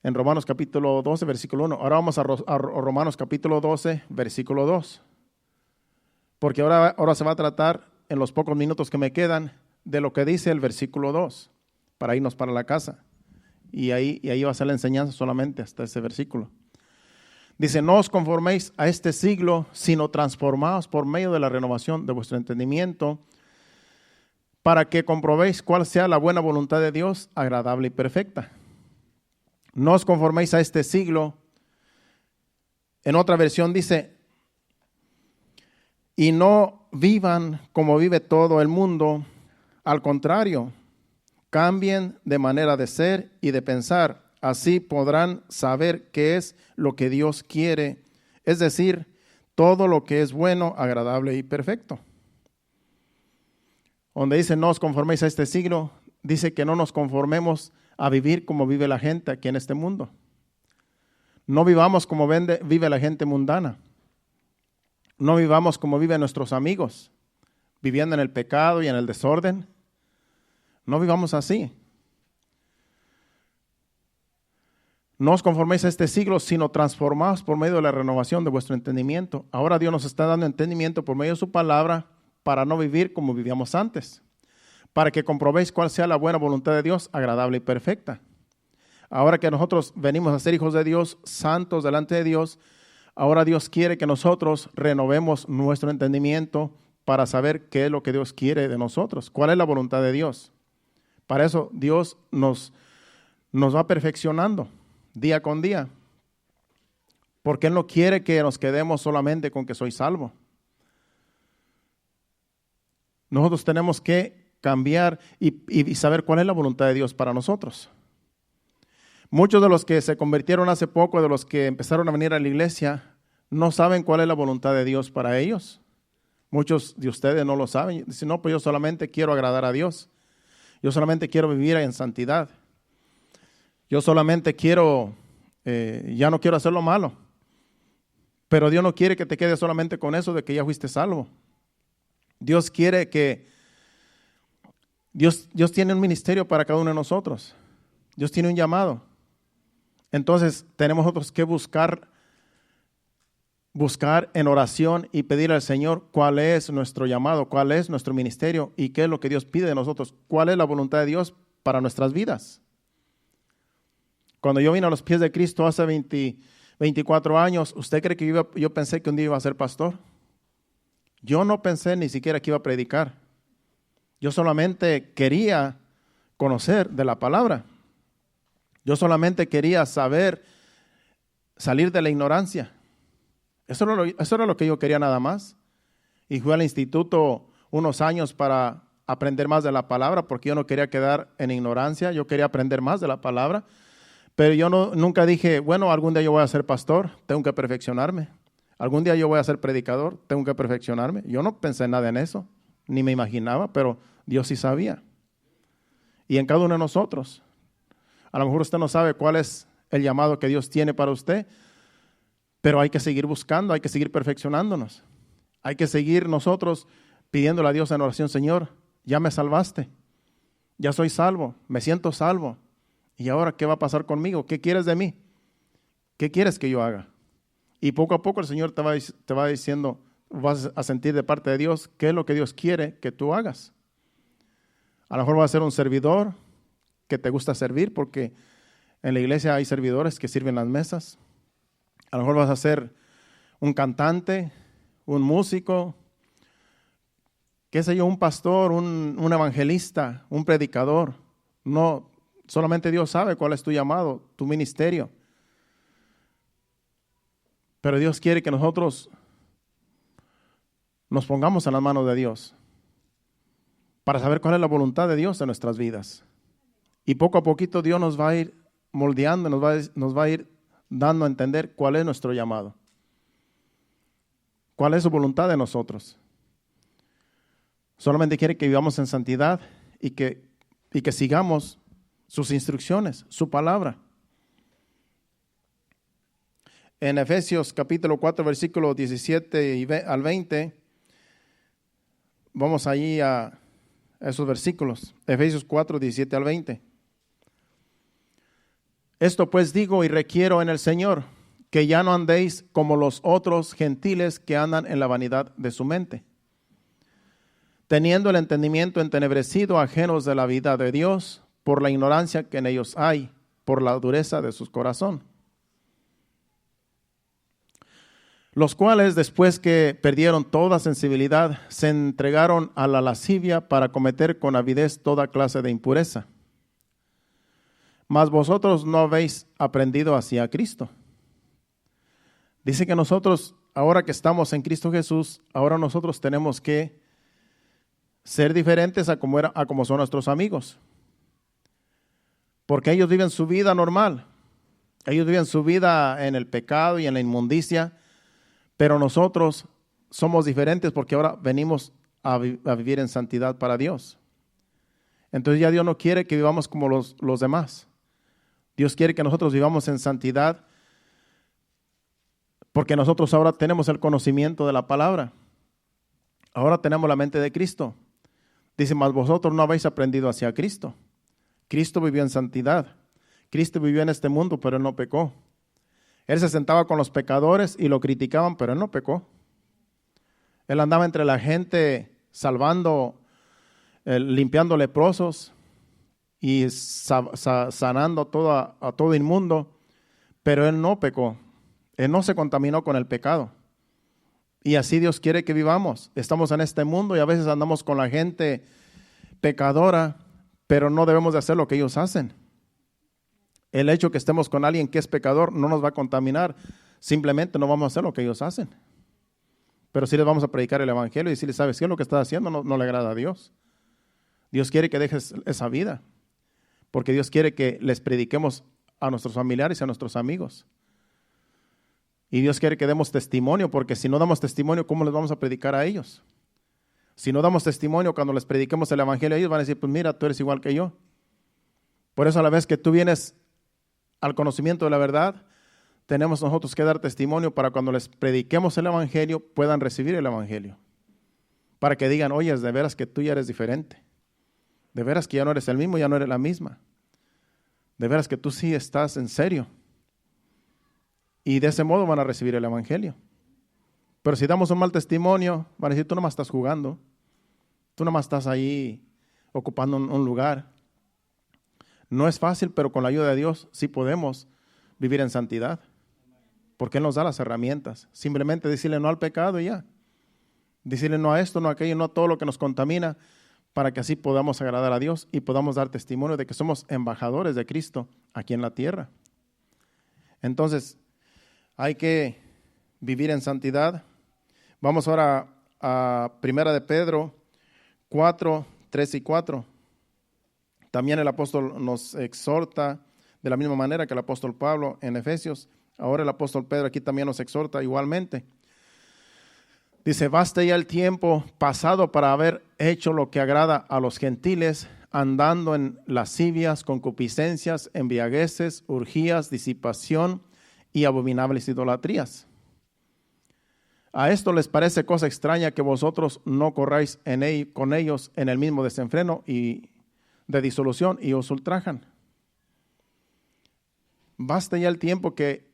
A: En Romanos capítulo 12, versículo 1. Ahora vamos a Romanos capítulo 12, versículo 2. Porque ahora se va a tratar, en los pocos minutos que me quedan, de lo que dice el versículo 2, para irnos para la casa. Y ahí va a ser la enseñanza solamente hasta ese versículo. Dice: no os conforméis a este siglo, sino transformaos por medio de la renovación de vuestro entendimiento, para que comprobéis cuál sea la buena voluntad de Dios, agradable y perfecta. No os conforméis a este siglo. En otra versión dice, y no vivan como vive todo el mundo. Al contrario, cambien de manera de ser y de pensar. Así podrán saber qué es lo que Dios quiere, es decir, todo lo que es bueno, agradable y perfecto. Donde dice no os conforméis a este siglo, dice que no nos conformemos a vivir como vive la gente aquí en este mundo. No vivamos como vive la gente mundana. No vivamos como viven nuestros amigos, viviendo en el pecado y en el desorden. No vivamos así. No os conforméis a este siglo, sino transformaos por medio de la renovación de vuestro entendimiento. Ahora Dios nos está dando entendimiento por medio de su palabra para no vivir como vivíamos antes, para que comprobéis cuál sea la buena voluntad de Dios, agradable y perfecta. Ahora que nosotros venimos a ser hijos de Dios, santos delante de Dios, ahora Dios quiere que nosotros renovemos nuestro entendimiento para saber qué es lo que Dios quiere de nosotros, cuál es la voluntad de Dios. Para eso Dios nos va perfeccionando día con día, porque Él no quiere que nos quedemos solamente con que soy salvo. Nosotros tenemos que cambiar y saber cuál es la voluntad de Dios para nosotros. Muchos de los que se convirtieron hace poco, de los que empezaron a venir a la iglesia, no saben cuál es la voluntad de Dios para ellos. Muchos de ustedes no lo saben. Dicen, no, pues yo solamente quiero agradar a Dios. Yo solamente quiero vivir en santidad. Yo solamente quiero, ya no quiero hacer lo malo. Pero Dios no quiere que te quedes solamente con eso de que ya fuiste salvo. Dios quiere que, Dios tiene un ministerio para cada uno de nosotros. Dios tiene un llamado. Entonces tenemos nosotros que buscar en oración y pedir al Señor cuál es nuestro llamado, cuál es nuestro ministerio y qué es lo que Dios pide de nosotros, cuál es la voluntad de Dios para nuestras vidas. Cuando yo vine a los pies de Cristo hace 24 años, ¿usted cree que yo pensé que un día iba a ser pastor? Yo no pensé ni siquiera que iba a predicar. Yo solamente quería conocer de la palabra. Yo solamente quería saber, salir de la ignorancia. Eso era lo que yo quería nada más. Y fui al instituto unos años para aprender más de la palabra, porque yo no quería quedar en ignorancia, yo quería aprender más de la palabra. Pero yo nunca dije, bueno, algún día yo voy a ser pastor, tengo que perfeccionarme. Algún día yo voy a ser predicador, tengo que perfeccionarme. Yo no pensé nada en eso, ni me imaginaba, pero Dios sí sabía. Y en cada uno de nosotros. A lo mejor usted no sabe cuál es el llamado que Dios tiene para usted, pero hay que seguir buscando, hay que seguir perfeccionándonos. Hay que seguir nosotros pidiéndole a Dios en oración, Señor, ya me salvaste, ya soy salvo, me siento salvo. ¿Y ahora qué va a pasar conmigo? ¿Qué quieres de mí? ¿Qué quieres que yo haga? Y poco a poco el Señor te va diciendo, vas a sentir de parte de Dios qué es lo que Dios quiere que tú hagas. A lo mejor vas a ser un servidor que te gusta servir, porque en la iglesia hay servidores que sirven las mesas. A lo mejor vas a ser un cantante, un músico, qué sé yo, un pastor, un evangelista, un predicador. No, solamente Dios sabe cuál es tu llamado, tu ministerio. Pero Dios quiere que nosotros nos pongamos en las manos de Dios para saber cuál es la voluntad de Dios en nuestras vidas. Y poco a poquito Dios nos va a ir moldeando, nos va a ir dando a entender cuál es nuestro llamado, cuál es su voluntad de nosotros. Solamente quiere que vivamos en santidad y que sigamos sus instrucciones, su palabra. En Efesios capítulo 4, versículos 17 al 20, vamos allí a esos versículos. Efesios 4, 17 al 20. Esto pues digo y requiero en el Señor, que ya no andéis como los otros gentiles que andan en la vanidad de su mente, teniendo el entendimiento entenebrecido, ajenos de la vida de Dios, por la ignorancia que en ellos hay, por la dureza de su corazón. los cuales después que perdieron toda sensibilidad, se entregaron a la lascivia para cometer con avidez toda clase de impureza. Mas vosotros no habéis aprendido así a Cristo. Dice que nosotros, ahora que estamos en Cristo Jesús, ahora nosotros tenemos que ser diferentes a como son nuestros amigos. Porque ellos viven su vida normal. Ellos viven su vida en el pecado y en la inmundicia. Pero nosotros somos diferentes porque ahora venimos a vivir en santidad para Dios. Entonces ya Dios no quiere que vivamos como los demás. Dios quiere que nosotros vivamos en santidad porque nosotros ahora tenemos el conocimiento de la palabra. Ahora tenemos la mente de Cristo. Dice, mas vosotros no habéis aprendido hacia Cristo. Cristo vivió en santidad. Cristo vivió en este mundo, pero Él no pecó. Él se sentaba con los pecadores y lo criticaban, pero Él no pecó. Él andaba entre la gente salvando, limpiando leprosos y sanando a todo inmundo, pero Él no pecó. Él no se contaminó con el pecado. Y así Dios quiere que vivamos. Estamos en este mundo y a veces andamos con la gente pecadora, pero no debemos de hacer lo que ellos hacen. El hecho que estemos con alguien que es pecador no nos va a contaminar. Simplemente no vamos a hacer lo que ellos hacen. Pero sí les vamos a predicar el evangelio y decirles, ¿sabes qué? Lo que estás haciendo no le agrada a Dios. Dios quiere que dejes esa vida. Porque Dios quiere que les prediquemos a nuestros familiares y a nuestros amigos. Y Dios quiere que demos testimonio, porque si no damos testimonio, ¿cómo les vamos a predicar a ellos? Si no damos testimonio, cuando les prediquemos el evangelio, ellos van a decir, pues mira, tú eres igual que yo. Por eso a la vez que tú vienes al conocimiento de la verdad, tenemos nosotros que dar testimonio para cuando les prediquemos el evangelio, puedan recibir el evangelio. Para que digan, oye, de veras que tú ya eres diferente. De veras que ya no eres el mismo, ya no eres la misma. De veras que tú sí estás en serio. Y de ese modo van a recibir el evangelio. Pero si damos un mal testimonio, van a decir, tú nomás estás jugando. Tú nomás estás ahí ocupando un lugar. No es fácil, pero con la ayuda de Dios sí podemos vivir en santidad. Porque Él nos da las herramientas. Simplemente decirle no al pecado y ya. Decirle no a esto, no a aquello, no a todo lo que nos contamina, para que así podamos agradar a Dios y podamos dar testimonio de que somos embajadores de Cristo aquí en la tierra. Entonces, hay que vivir en santidad. Vamos ahora a 1 de Pedro 4, 3 y 4. También el apóstol nos exhorta de la misma manera que el apóstol Pablo en Efesios. Ahora el apóstol Pedro aquí también nos exhorta igualmente. Dice, basta ya el tiempo pasado para haber hecho lo que agrada a los gentiles, andando en lascivias, concupiscencias, embriagueces, orgías, disipación y abominables idolatrías. A esto les parece cosa extraña que vosotros no corráis con ellos en el mismo desenfreno y de disolución y os ultrajan. Basta ya el tiempo que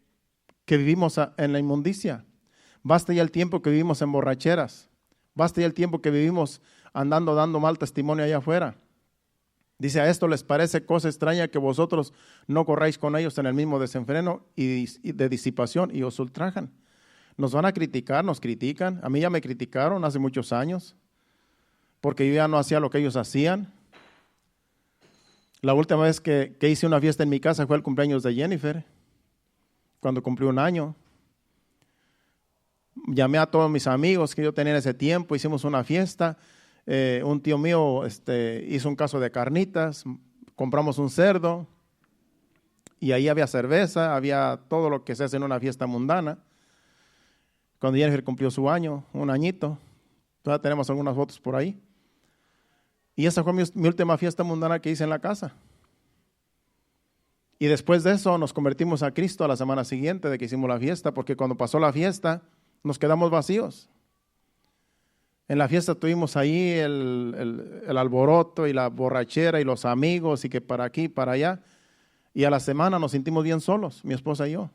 A: vivimos en la inmundicia. Basta ya el tiempo que vivimos en borracheras. Basta ya el tiempo que vivimos andando dando mal testimonio allá afuera. Dice, a esto les parece cosa extraña que vosotros no corráis con ellos en el mismo desenfreno y de disipación y os ultrajan. Nos van a criticar, nos critican. A mí ya me criticaron hace muchos años porque yo ya no hacía lo que ellos hacían. La última vez que hice una fiesta en mi casa fue el cumpleaños de Jennifer, cuando cumplió 1 año. Llamé a todos mis amigos que yo tenía en ese tiempo, hicimos una fiesta. Un tío mío hizo un caso de carnitas, compramos un cerdo y ahí había cerveza, había todo lo que se hace en una fiesta mundana. Cuando Jennifer cumplió su año, 1 añito, todavía tenemos algunas fotos por ahí. Y esa fue mi última fiesta mundana que hice en la casa. Y después de eso nos convertimos a Cristo a la semana siguiente de que hicimos la fiesta, porque cuando pasó la fiesta nos quedamos vacíos. En la fiesta tuvimos ahí el alboroto y la borrachera y los amigos y que para aquí, para allá. Y a la semana nos sentimos bien solos, mi esposa y yo.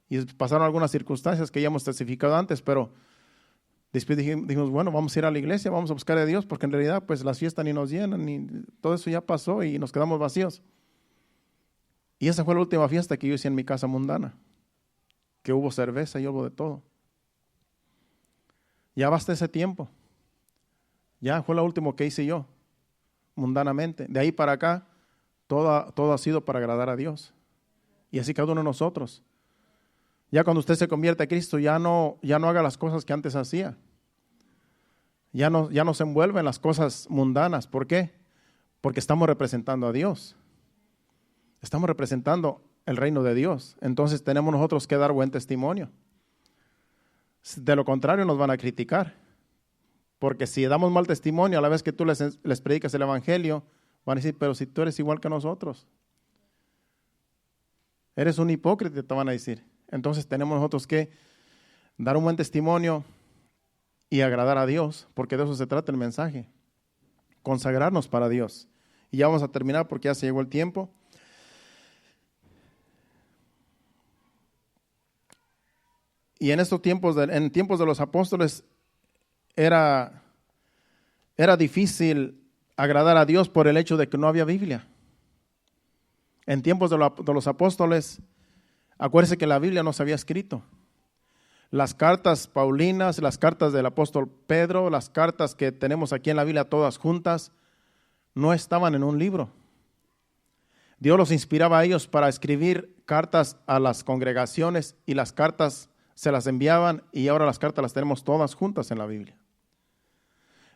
A: Y pasaron algunas circunstancias que ya hemos testificado antes, pero después dijimos, bueno, vamos a ir a la iglesia, vamos a buscar a Dios, porque en realidad pues las fiestas ni nos llenan, ni todo eso ya pasó y nos quedamos vacíos. Y esa fue la última fiesta que yo hice en mi casa mundana. que hubo cerveza y hubo de todo. Ya basta ese tiempo. Ya fue lo último que hice yo, mundanamente. De ahí para acá, todo ha sido para agradar a Dios. Y así cada uno de nosotros. Ya cuando usted se convierte a Cristo, ya no haga las cosas que antes hacía. Ya no se envuelve en las cosas mundanas. ¿Por qué? Porque estamos representando a Dios. Estamos representando el reino de Dios. Entonces tenemos nosotros que dar buen testimonio. De lo contrario nos van a criticar. Porque si damos mal testimonio a la vez que tú les predicas el evangelio, van a decir, pero si tú eres igual que nosotros. Eres un hipócrita, te van a decir. Entonces tenemos nosotros que dar un buen testimonio y agradar a Dios, porque de eso se trata el mensaje. Consagrarnos para Dios. Y ya vamos a terminar porque ya se llegó el tiempo. Y en estos tiempos, en tiempos de los apóstoles, era difícil agradar a Dios por el hecho de que no había Biblia. En tiempos de los apóstoles, acuérdense que la Biblia no se había escrito. Las cartas paulinas, las cartas del apóstol Pedro, las cartas que tenemos aquí en la Biblia todas juntas, no estaban en un libro. Dios los inspiraba a ellos para escribir cartas a las congregaciones y las cartas se las enviaban y ahora las cartas las tenemos todas juntas en la Biblia.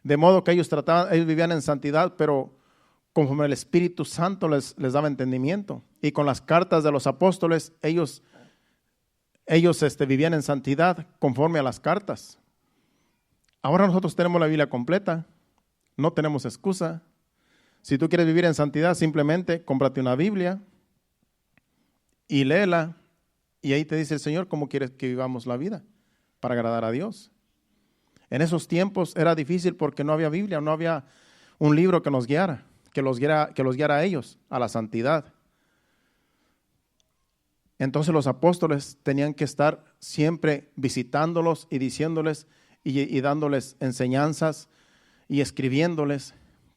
A: De modo que ellos vivían en santidad, pero conforme el Espíritu Santo les daba entendimiento. Y con las cartas de los apóstoles, ellos vivían en santidad conforme a las cartas. Ahora nosotros tenemos la Biblia completa, no tenemos excusa. Si tú quieres vivir en santidad, simplemente cómprate una Biblia y léela. Y ahí te dice el Señor cómo quieres que vivamos la vida para agradar a Dios. En esos tiempos era difícil porque no había Biblia, no había un libro que nos guiara, que los guiara a ellos, a la santidad. Entonces los apóstoles tenían que estar siempre visitándolos y diciéndoles y dándoles enseñanzas y escribiéndoles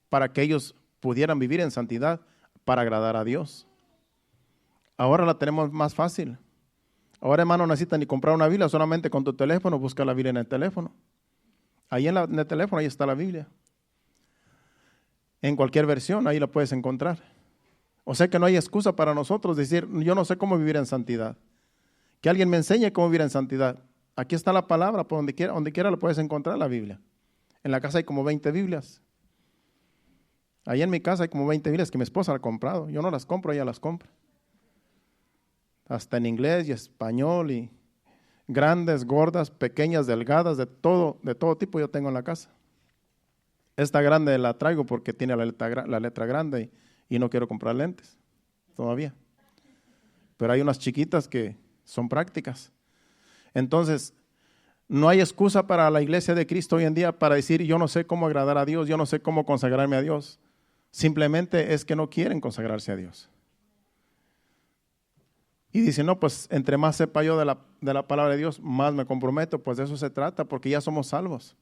A: para que ellos pudieran vivir en santidad para agradar a Dios. Ahora la tenemos más fácil. Ahora, hermano, no necesitas ni comprar una Biblia, solamente con tu teléfono busca la Biblia en el teléfono. Ahí en el teléfono, ahí está la Biblia. En cualquier versión, ahí la puedes encontrar. O sea que no hay excusa para nosotros decir, yo no sé cómo vivir en santidad. Que alguien me enseñe cómo vivir en santidad. Aquí está la palabra, por donde quiera la puedes encontrar la Biblia. En la casa hay como 20 Biblias. Ahí en mi casa hay como 20 Biblias que mi esposa ha comprado. Yo no las compro, ella las compra. Hasta en inglés y español y grandes, gordas, pequeñas, delgadas, de todo tipo yo tengo en la casa. Esta grande la traigo porque tiene la letra grande y no quiero comprar lentes todavía. Pero hay unas chiquitas que son prácticas. Entonces, no hay excusa para la iglesia de Cristo hoy en día para decir yo no sé cómo agradar a Dios, yo no sé cómo consagrarme a Dios. Simplemente es que no quieren consagrarse a Dios. Y dicen, no, pues entre más sepa yo de la palabra de Dios, más me comprometo. Pues de eso se trata, porque ya somos salvos.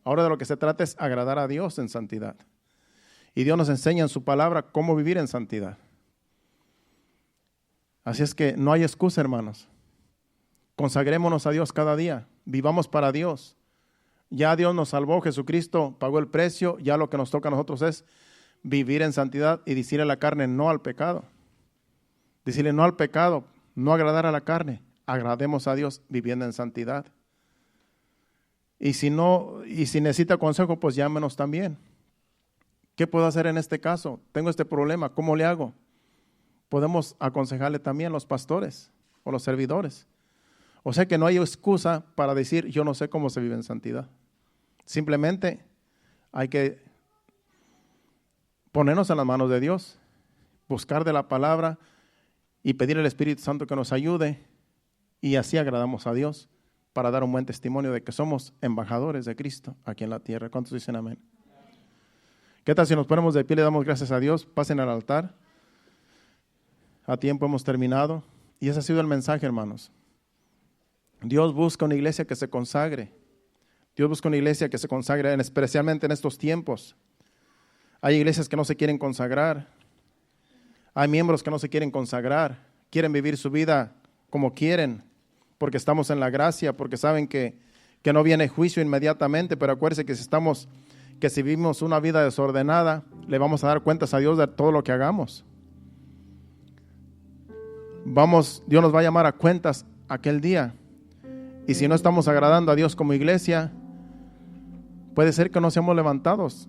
A: Ahora de lo que se trata es agradar a Dios en santidad. Y Dios nos enseña en su palabra cómo vivir en santidad. Así es que no hay excusa, hermanos. Consagrémonos a Dios cada día. Vivamos para Dios. Ya Dios nos salvó, Jesucristo pagó el precio. Ya lo que nos toca a nosotros es vivir en santidad y decirle a la carne no al pecado. Decirle no al pecado, no agradar a la carne. Agrademos a Dios viviendo en santidad. Y si necesita consejo, pues llámenos también. ¿Qué puedo hacer en este caso? Tengo este problema, ¿cómo le hago? Podemos aconsejarle también a los pastores o los servidores. O sea que no hay excusa para decir yo no sé cómo se vive en santidad. Simplemente hay que ponernos en las manos de Dios, buscar de la palabra y pedir al Espíritu Santo que nos ayude y así agradamos a Dios para dar un buen testimonio de que somos embajadores de Cristo aquí en la tierra. ¿Cuántos dicen amén? ¿Qué tal si nos ponemos de pie y le damos gracias a Dios? Pasen al altar. A tiempo hemos terminado y ese ha sido el mensaje, hermanos. Dios busca una iglesia que se consagre. Dios busca una iglesia que se consagre, especialmente en estos tiempos. Hay iglesias que no se quieren consagrar. Hay miembros que no se quieren consagrar. Quieren vivir su vida como quieren, porque estamos en la gracia, porque saben que no viene juicio inmediatamente, pero acuérdense que si vivimos una vida desordenada, le vamos a dar cuentas a Dios de todo lo que hagamos. Dios nos va a llamar a cuentas aquel día. Y si no estamos agradando a Dios como iglesia, puede ser que no seamos levantados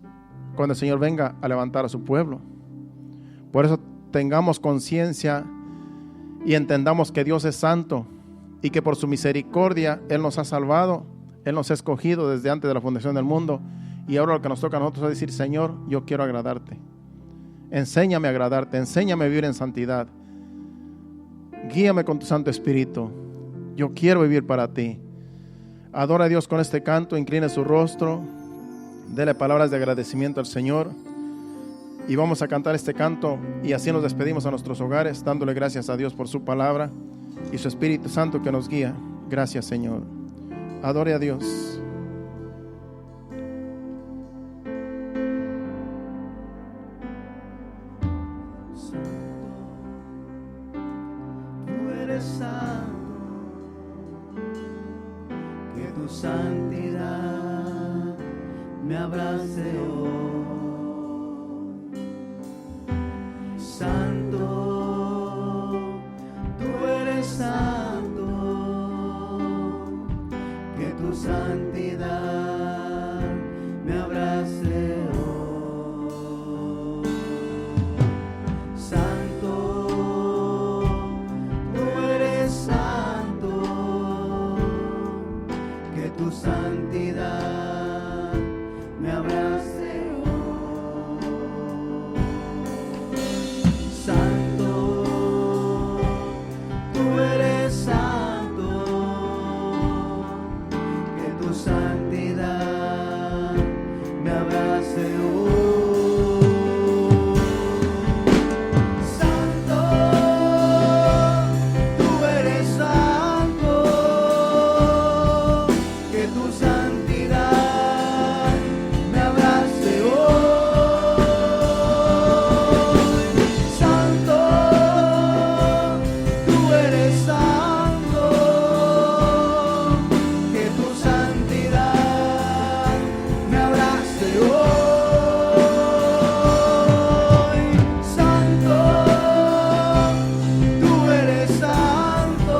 A: cuando el Señor venga a levantar a su pueblo. Por eso tengamos conciencia y entendamos que Dios es santo y que por su misericordia Él nos ha salvado, Él nos ha escogido desde antes de la fundación del mundo. Y ahora lo que nos toca a nosotros es decir: Señor, yo quiero agradarte. Enséñame a agradarte, enséñame a vivir en santidad. Guíame con tu Santo Espíritu. Yo quiero vivir para ti. Adora a Dios con este canto, incline su rostro, dele palabras de agradecimiento al Señor. Y vamos a cantar este canto y así nos despedimos a nuestros hogares, dándole gracias a Dios por su palabra y su Espíritu Santo que nos guía. Gracias, Señor. Adore a Dios.
B: Santidad me abrace hoy. Santo, tú eres santo, que tu santidad me abrace hoy. Santo, tú eres santo, que tu santidad me abrace hoy. Santo, tú eres santo, que tu santidad me abrace hoy. Santo, tú eres santo, que tu santidad me abrace hoy. Santo, tú eres santo, que tu santidad me abrace hoy. Santo, tú eres santo,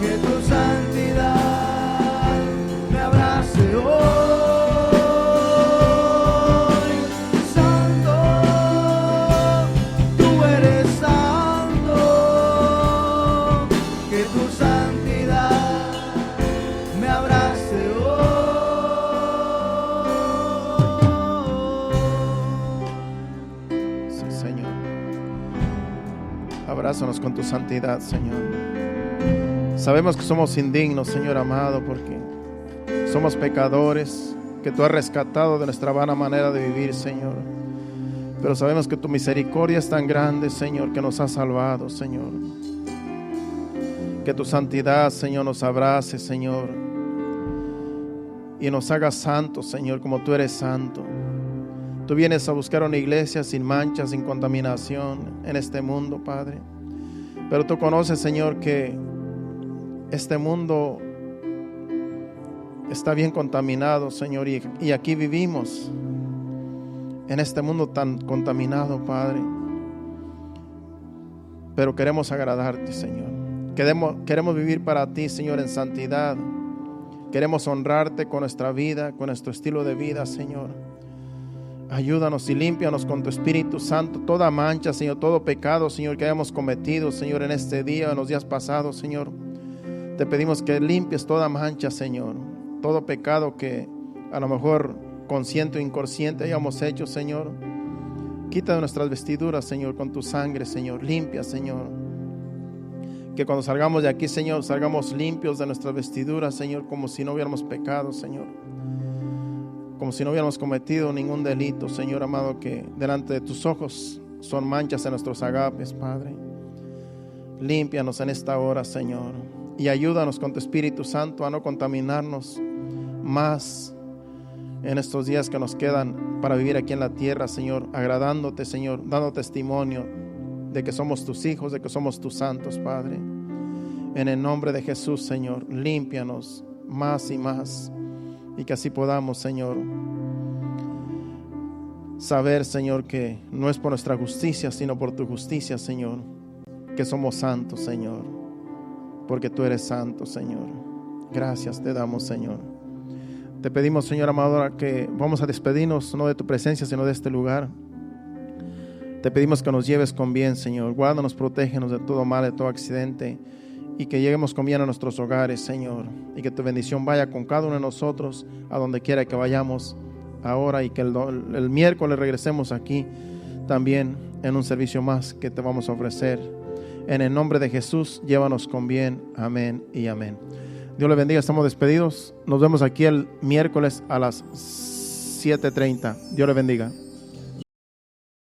B: que tu santidad me abrace hoy. Santo, tú eres santo, que tu santidad me abrace hoy.
A: Sí, Señor. Abrázanos con tu santidad, Señor. Sabemos que somos indignos, Señor amado, porque somos pecadores, que tú has rescatado de nuestra vana manera de vivir, Señor. Pero sabemos que tu misericordia es tan grande, Señor, que nos ha salvado, Señor. Que tu santidad, Señor, nos abrace, Señor, y nos haga santos, Señor, como tú eres santo. Tú vienes a buscar una iglesia sin mancha, sin contaminación en este mundo, Padre. Pero tú conoces, Señor, que este mundo está bien contaminado, Señor, y aquí vivimos en este mundo tan contaminado, Padre. Pero queremos agradarte, Señor. Queremos vivir para ti, Señor, en santidad. Queremos honrarte con nuestra vida, con nuestro estilo de vida, Señor. Ayúdanos y límpianos con tu Espíritu Santo toda mancha, Señor, todo pecado, Señor, que hayamos cometido, Señor, en este día, en los días pasados, Señor. Te pedimos que limpies toda mancha, Señor, todo pecado que a lo mejor consciente o inconsciente hayamos hecho, Señor. Quita de nuestras vestiduras, Señor, con tu sangre, Señor. Limpia, Señor. Que cuando salgamos de aquí, Señor, salgamos limpios de nuestras vestiduras, Señor, como si no hubiéramos pecado, Señor. Como si no hubiéramos cometido ningún delito, Señor amado, que delante de tus ojos son manchas en nuestros agapes, Padre. Límpianos en esta hora, Señor, y ayúdanos con tu Espíritu Santo a no contaminarnos más en estos días que nos quedan para vivir aquí en la tierra, Señor, agradándote, Señor, dando testimonio de que somos tus hijos, de que somos tus santos, Padre. En el nombre de Jesús, Señor, límpianos más y más. Y que así podamos, Señor, saber, Señor, que no es por nuestra justicia, sino por tu justicia, Señor, que somos santos, Señor, porque tú eres santo, Señor. Gracias te damos, Señor. Te pedimos, Señor amado, que vamos a despedirnos no de tu presencia, sino de este lugar. Te pedimos que nos lleves con bien, Señor. Guárdanos, protégenos de todo mal, de todo accidente, y que lleguemos con bien a nuestros hogares, Señor, y que tu bendición vaya con cada uno de nosotros a donde quiera que vayamos ahora, y que el miércoles regresemos aquí también en un servicio más que te vamos a ofrecer. En el nombre de Jesús, llévanos con bien. Amén y amén. Dios le bendiga, estamos despedidos. Nos vemos aquí el miércoles a las 7:30. Dios le bendiga.